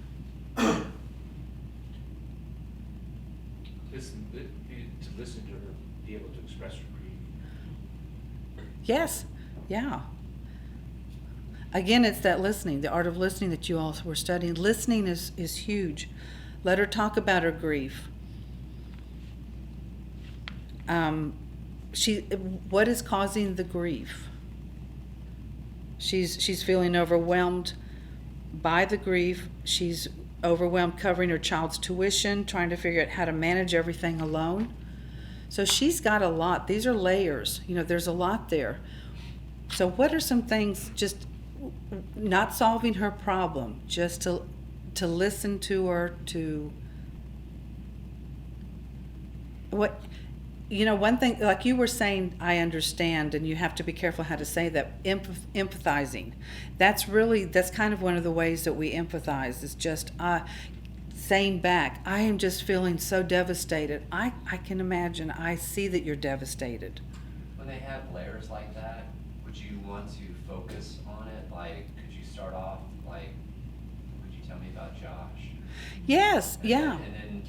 To listen to her, be able to express her grief. Yes, yeah. Again, it's that listening, the art of listening that you all were studying. Listening is huge. Let her talk about her grief. What is causing the grief? She's feeling overwhelmed by the grief. She's overwhelmed covering her child's tuition, trying to figure out how to manage everything alone. So she's got a lot. These are layers. You know, there's a lot there. So what are some things, just not solving her problem, just to listen to her, one thing, like you were saying, I understand, and you have to be careful how to say that, empathizing. That's kind of one of the ways that we empathize, is just saying back, I am just feeling so devastated. I can imagine, I see that you're devastated. When they have layers like that, would you want to focus on it? Like, could you start off, like, could you tell me about Josh? Yes, And yeah. then- And then.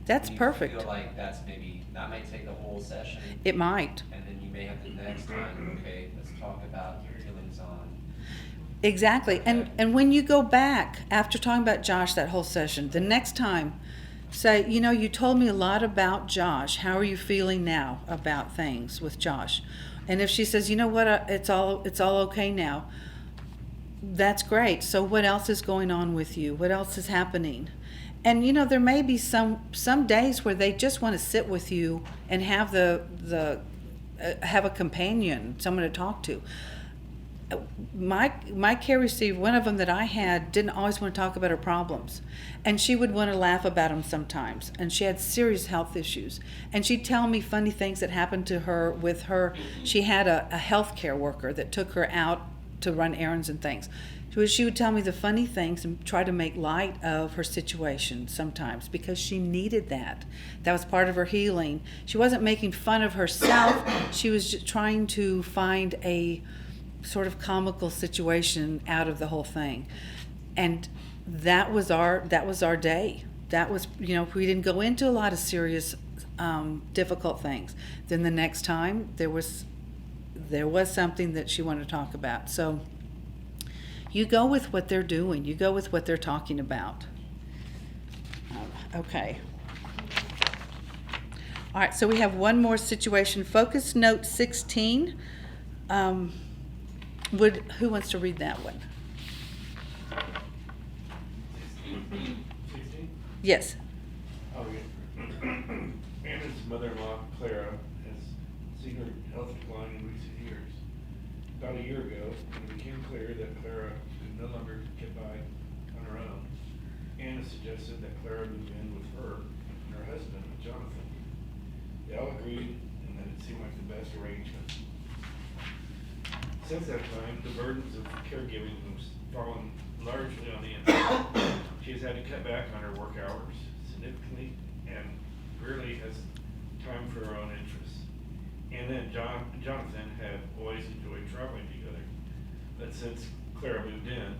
That's you perfect. feel like that might take the whole session. It might. And then you may have the next time, okay, let's talk about your feelings on. Exactly. Okay. And when you go back after talking about Josh that whole session, the next time say, you told me a lot about Josh. How are you feeling now about things with Josh? And if she says, you know what, it's all okay now, that's great. So what else is going on with you? What else is happening? And there may be some days where they just want to sit with you and have have a companion, someone to talk to. My care receiver, one of them that I had, didn't always want to talk about her problems, and she would want to laugh about them sometimes. And she had serious health issues, and she'd tell me funny things that happened to her with her. She had a healthcare worker that took her out to run errands and things. She would tell me the funny things and try to make light of her situation sometimes because she needed that. That was part of her healing. She wasn't making fun of herself. She was just trying to find a sort of comical situation out of the whole thing. And that was our day. That was, we didn't go into a lot of serious, difficult things. Then the next time there was something that she wanted to talk about. So you go with what they're doing. You go with what they're talking about. Okay. All right, so we have one more situation. Focus note 16. Who wants to read that one? 16? Yes. Oh, yeah. Anna's mother-in-law, Clara, has seen her health decline in recent years. About a year ago, when it became clear that Clara could no longer get by on her own, Anna suggested that Clara move in with her and her husband, Jonathan. They all agreed, and that it seemed like the best arrangement. Since that time, the burdens of caregiving have fallen largely on Anna. She has had to cut back on her work hours significantly and rarely has time for her own interests. Anna and Jonathan have always enjoyed traveling together, but since Clara moved in,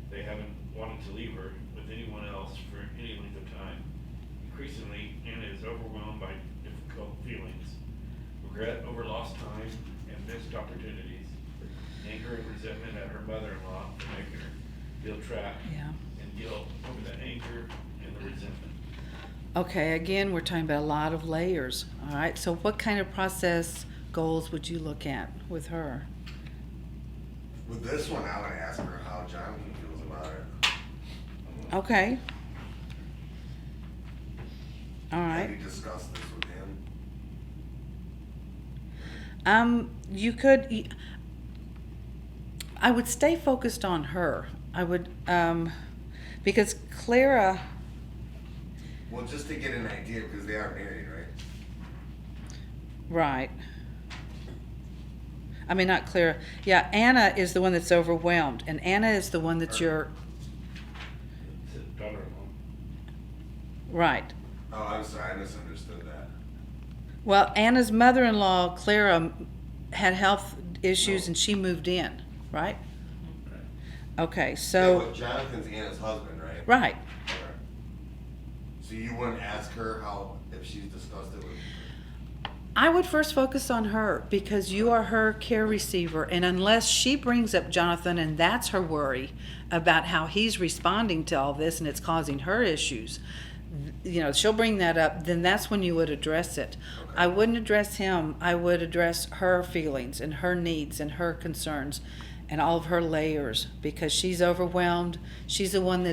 they haven't wanted to leave her with anyone else for any length of time. Increasingly, Anna is overwhelmed by difficult feelings, regret over lost time and missed opportunities, anger and resentment at her mother-in-law for making her feel trapped, Yeah. and guilt over the anger and the resentment. Okay, again, we're talking about a lot of layers. All right, so what kind of process goals would you look at with her? With this one, I would ask her how Jonathan feels about it. Okay. All Have right. you discussed this with him? You could. I would stay focused on her. I would, because Clara. Well, just to get an idea, because they are married, right? Right. I mean, not Clara. Yeah, Anna is the one that's overwhelmed, and Anna is the one that's your. It's a daughter-in-law. Right. Oh, I'm sorry, I misunderstood that. Well, Anna's mother-in-law, Clara, had health issues, No. and she moved in, right? Okay, Yeah, so, but Jonathan's Anna's husband, right? right. Okay. So you wouldn't ask her if she's discussed it with. I would first focus on her because you are her care receiver, and unless she brings up Jonathan and that's her worry about how he's responding to all this and it's causing her issues, she'll bring that up, then that's when you would address it. Okay. I wouldn't address him. I would address her feelings and her needs and her concerns and all of her layers because she's overwhelmed. She's the one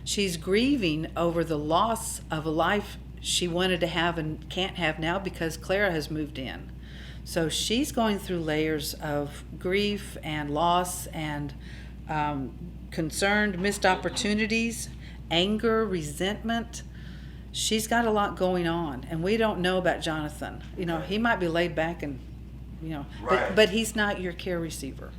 she's grieving over the loss of a life she wanted to have and can't have now because Clara has moved in. So she's going through layers of grief and loss and concerned, missed opportunities, anger, resentment. She's got a lot going on, and we don't know about Jonathan. He might be laid back and, Right. but he's not your care receiver.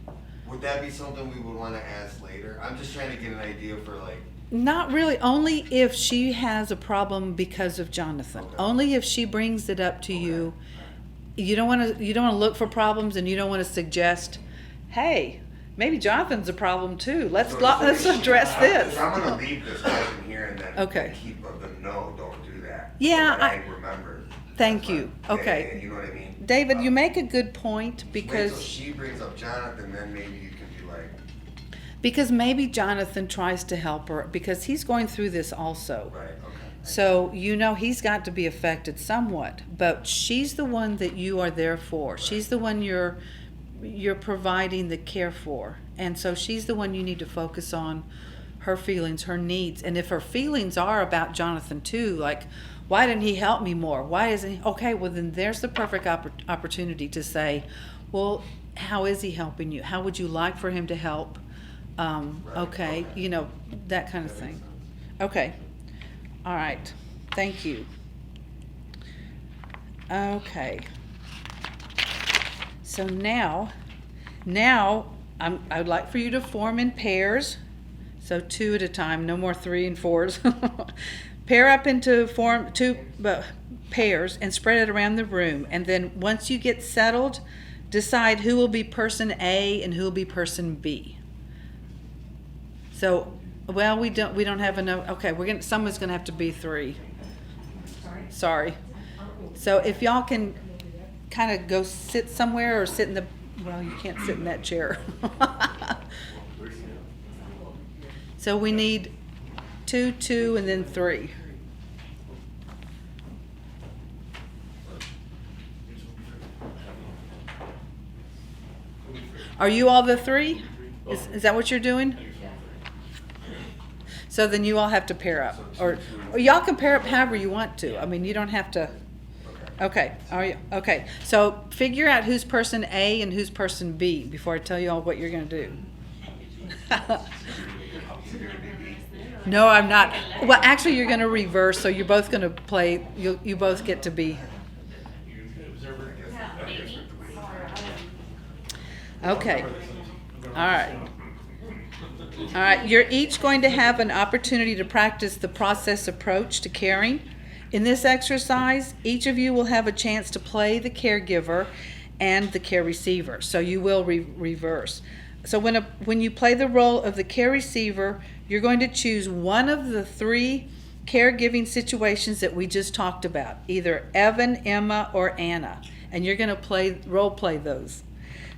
Would that be something we would want to ask later? I'm just trying to get an idea for like. Not really, only if she has a problem because of Jonathan. Okay. Only if she brings it up to you. You don't want to look for problems, and you don't want to suggest, hey, maybe Jonathan's a problem too. Let's address this. I'm gonna leave this question here and then Okay. keep the no. Don't do that. Yeah, So that I- remember. Thank That's you. fine. Okay. Yeah, you know what I mean. David, you make a good point Wait till because she brings up Jonathan, then maybe you can be like. maybe Jonathan tries to help her because he's going through this also. Right. Okay. So he's got to be affected somewhat, but she's the one that you are there for. She's the one you're providing the care for, and so she's the one you need to focus on her feelings, her needs. And if her feelings are about Jonathan too, like, why didn't he help me more? Why isn't he? Okay, well then there's the perfect opportunity to say, well, how is he helping you? How would you like for him to help? Okay, you know, that kind of thing. Okay, all right, thank you. Okay. So now I would like for you to form in pairs. So 2 at a time, no more 3 and 4s. Pair up into form 2 pairs and spread it around the room. And then once you get settled, decide who will be person A and who will be person B. So, well, we don't have enough. Okay, someone's gonna have to be 3. Sorry. So if y'all can kind of go sit somewhere or sit in the, well, you can't sit in that chair. So we need 2, 2, and then 3. Are you all the 3? Is that what you're doing? So then you all have to pair up, or y'all can pair up however you want to. I mean, you don't have to. Okay, are you okay? So figure out who's person A and who's person B before I tell you all what you're going to do. No, I'm not. Well, actually, you're going to reverse, so you're both going to play. You both get to be. Okay. All right. All right. You're each going to have an opportunity to practice the process approach to caring. In this exercise, each of you will have a chance to play the caregiver and the care receiver. So you will reverse. So when you play the role of the care receiver, you're going to choose one of the 3 caregiving situations that we just talked about, either Evan, Emma, or Anna, and you're going to role play those.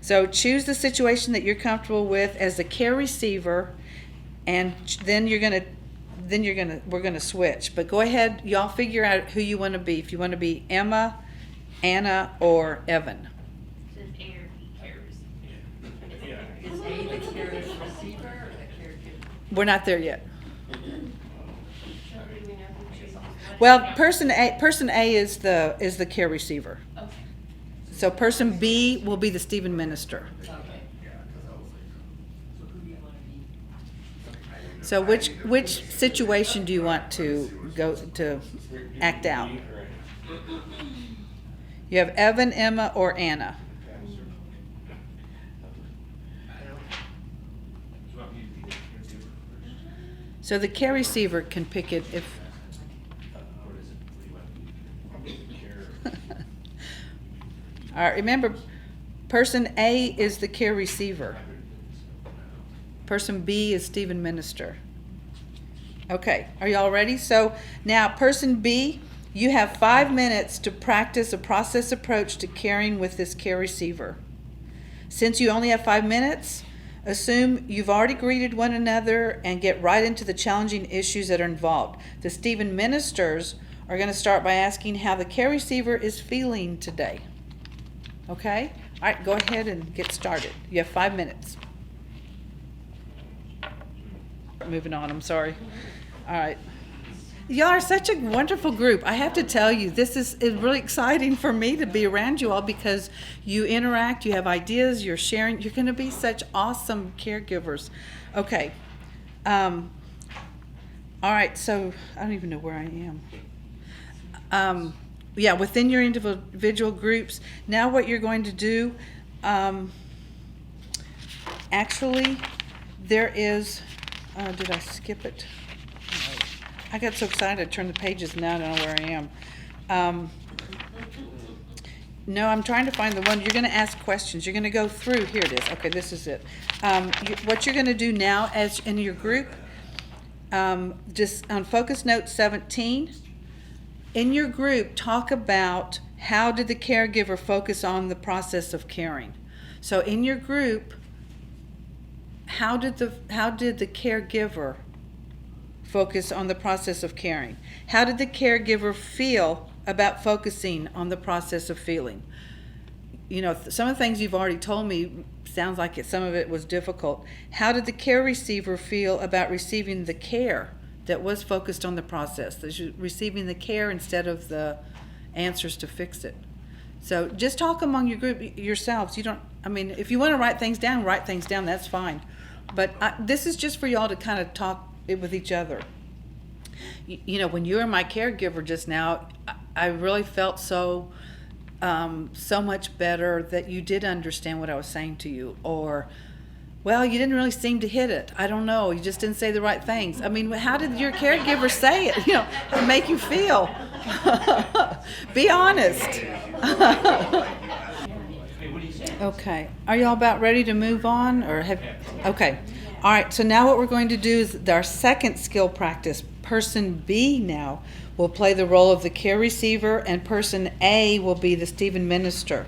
So choose the situation that you're comfortable with as the care receiver, and then we're going to switch. But go ahead, y'all figure out who you want to be. If you want to be Emma, Anna, or Evan. Says A or B cares. Is A the care receiver or the caregiver? We're not there yet. So do we know who chooses what? Well, person A is the care receiver. Okay. So person B will be the Stephen minister. Okay. So who do you wanna be? So which situation do you want to go to act out? You have Evan, Emma, or Anna. So the care receiver can pick it if. All right, remember, person A is the care receiver. Person B is Stephen minister. Okay, are y'all ready? So now person B, you have 5 minutes to practice a process approach to caring with this care receiver. Since you only have 5 minutes, assume you've already greeted one another and get right into the challenging issues that are involved. The Stephen ministers are going to start by asking how the care receiver is feeling today. Okay? All right, go ahead and get started. You have 5 minutes. Moving on, I'm sorry. All right. Y'all are such a wonderful group. I have to tell you, this is really exciting for me to be around you all because you interact, you have ideas, you're sharing. You're going to be such awesome caregivers. Okay. All right, so I don't even know where I am. Yeah, within your individual groups. Now what you're going to do, actually, there is, did I skip it? No. I got so excited I turned the pages and now I don't know where I am. No, I'm trying to find the one. You're going to ask questions. You're going to go through. Here it is. Okay, this is it. What you're going to do now as in your group, just on focus note 17, in your group, talk about how did the caregiver focus on the process of caring. So in your group, how did the caregiver focus on the process of caring? How did the caregiver feel about focusing on the process of feeling? some of the things you've already told me sounds like some of it was difficult. How did the care receiver feel about receiving the care that was focused on the process, receiving the care instead of the answers to fix it? So just talk among your group yourselves. If you want to write things down, that's fine. But this is just for y'all to kind of talk it with each other. When you were my caregiver just now, I really felt so much better that you did understand what I was saying to you. Or, well, you didn't really seem to hit it. I don't know. You just didn't say the right things. How did your caregiver say it, to make you feel? Be honest. Okay. Are y'all about ready to move on? Okay. All right. So now what we're going to do is our second skill practice. Person B now will play the role of the care receiver, and person A will be the Stephen minister.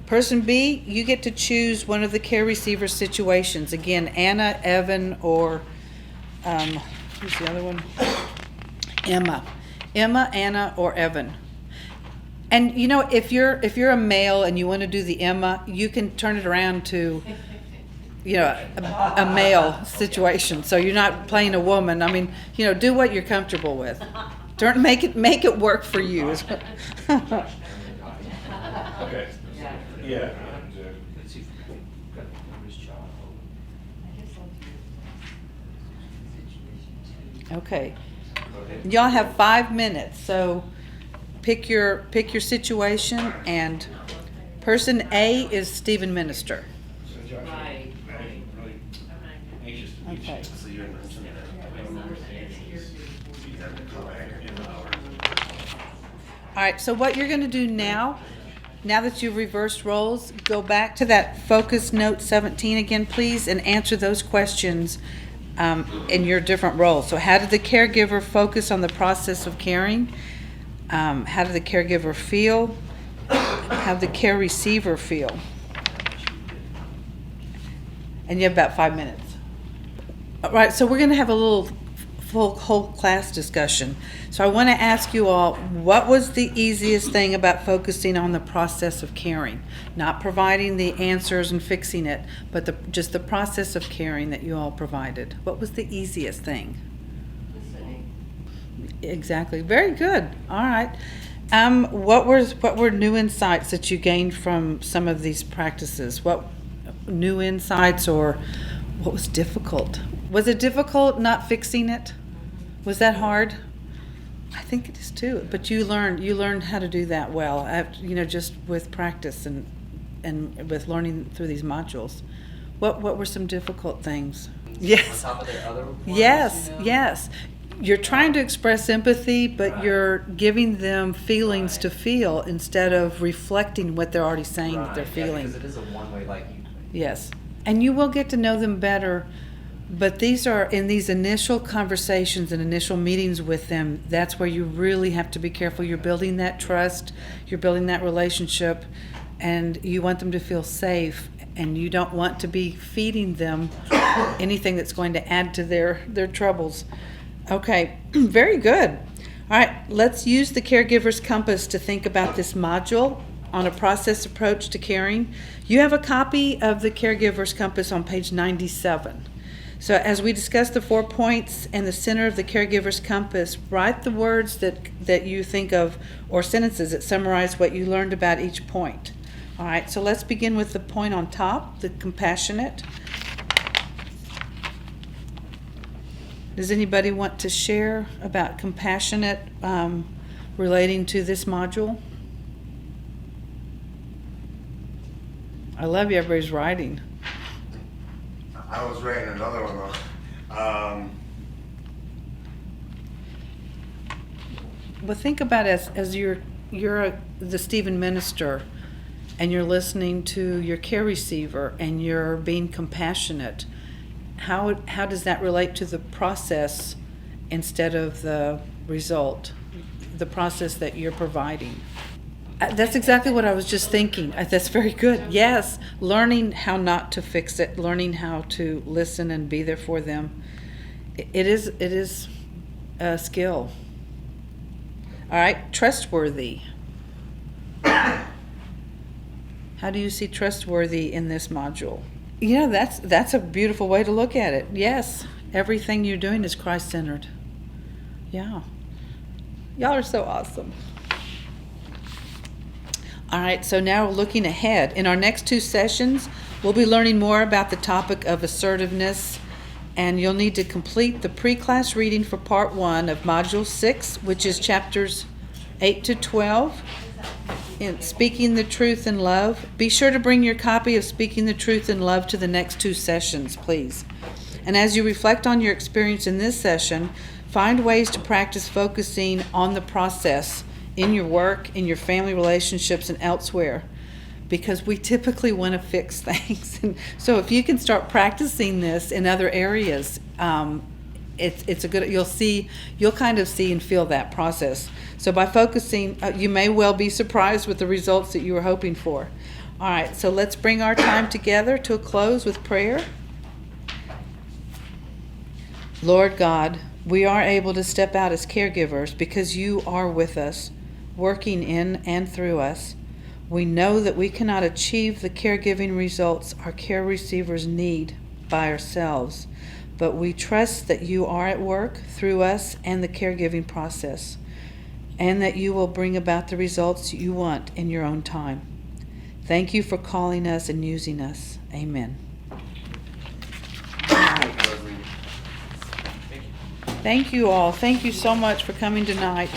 Person B, you get to choose one of the care receiver situations. Again, Anna, Evan, or who's the other one? Emma, Anna, or Evan. And if you're a male and you want to do the Emma, you can turn it around to a male situation. So you're not playing a woman. Do what you're comfortable with. Make it work for you. Okay. Yeah. Let's see if we've got numbers, child. Okay. Okay. Y'all have 5 minutes, so pick your situation, and person A is Stephen Minister. So Josh, Right. I'm really anxious to meet Okay. you. So you're mentioning All right, so what you're going to do now that you've reversed roles, go back to that focus note 17 again, please, and answer those questions in your different roles. So how did the caregiver focus on the process of caring? How did the caregiver feel? How did the care receiver feel? And you have about 5 minutes. All right, so we're going to have a little whole class discussion. So I want to ask you all, what was the easiest thing about focusing on the process of caring? Not providing the answers and fixing it, but just the process of caring that you all provided. What was the easiest thing? Listening. Exactly. Very good. All right. What were new insights that you gained from some of these practices? What new insights, or what was difficult? Was it difficult not fixing it? Was that hard? I think it is too. But you learned how to do that well. Just with practice and with learning through these modules. What were some difficult things? Yes. On top of their other ones, Yes, yes. You're trying to express empathy, but you're giving them feelings to feel instead of reflecting what they're already saying that they're feeling. Because it is a one-way, Yes. And you will get to know them better, but these are in these initial conversations and initial meetings with them, that's where you really have to be careful. You're building that trust, you're building that relationship, and you want them to feel safe, and you don't want to be feeding them anything that's going to add to their troubles. Okay, very good. All right, let's use the caregiver's compass to think about this module on a process approach to caring. You have a copy of the caregiver's compass on page 97. So as we discuss the 4 points and the center of the caregiver's compass, write the words that you think of, or sentences that summarize what you learned about each point. All right, so let's begin with the point on top, the compassionate. Does anybody want to share about compassionate relating to this module? I love you, everybody's writing. I was writing another one though. Well, think about it as you're the Stephen minister, and you're listening to your care receiver, and you're being compassionate. How does that relate to the process instead of the result, the process that you're providing? That's exactly what I was just thinking. That's very good. Yes, learning how not to fix it, learning how to listen and be there for them. It is a skill. All right, trustworthy. How do you see trustworthy in this module? Yeah, that's a beautiful way to look at it. Yes, everything you're doing is Christ-centered. Yeah. Y'all are so awesome. All right, so now looking ahead. In our next 2 sessions, we'll be learning more about the topic of assertiveness, and you'll need to complete the pre-class reading for Part 1 of Module 6, which is chapters 8 to 12, in Speaking the Truth in Love. Be sure to bring your copy of Speaking the Truth in Love to the next 2 sessions, please. And as you reflect on your experience in this session, find ways to practice focusing on the process in your work, in your family relationships, and elsewhere, because we typically want to fix things. And so if you can start practicing this in other areas, it's a good, you'll kind of see and feel that process. So by focusing, you may well be surprised with the results that you were hoping for. All right, so let's bring our time together to a close with prayer. Lord God, we are able to step out as caregivers because you are with us, working in and through us. We know that we cannot achieve the caregiving results our care receivers need by ourselves, but we trust that you are at work through us and the caregiving process, and that you will bring about the results you want in your own time. Thank you for calling us and using us. Amen. Thank you all. Thank you so much for coming tonight.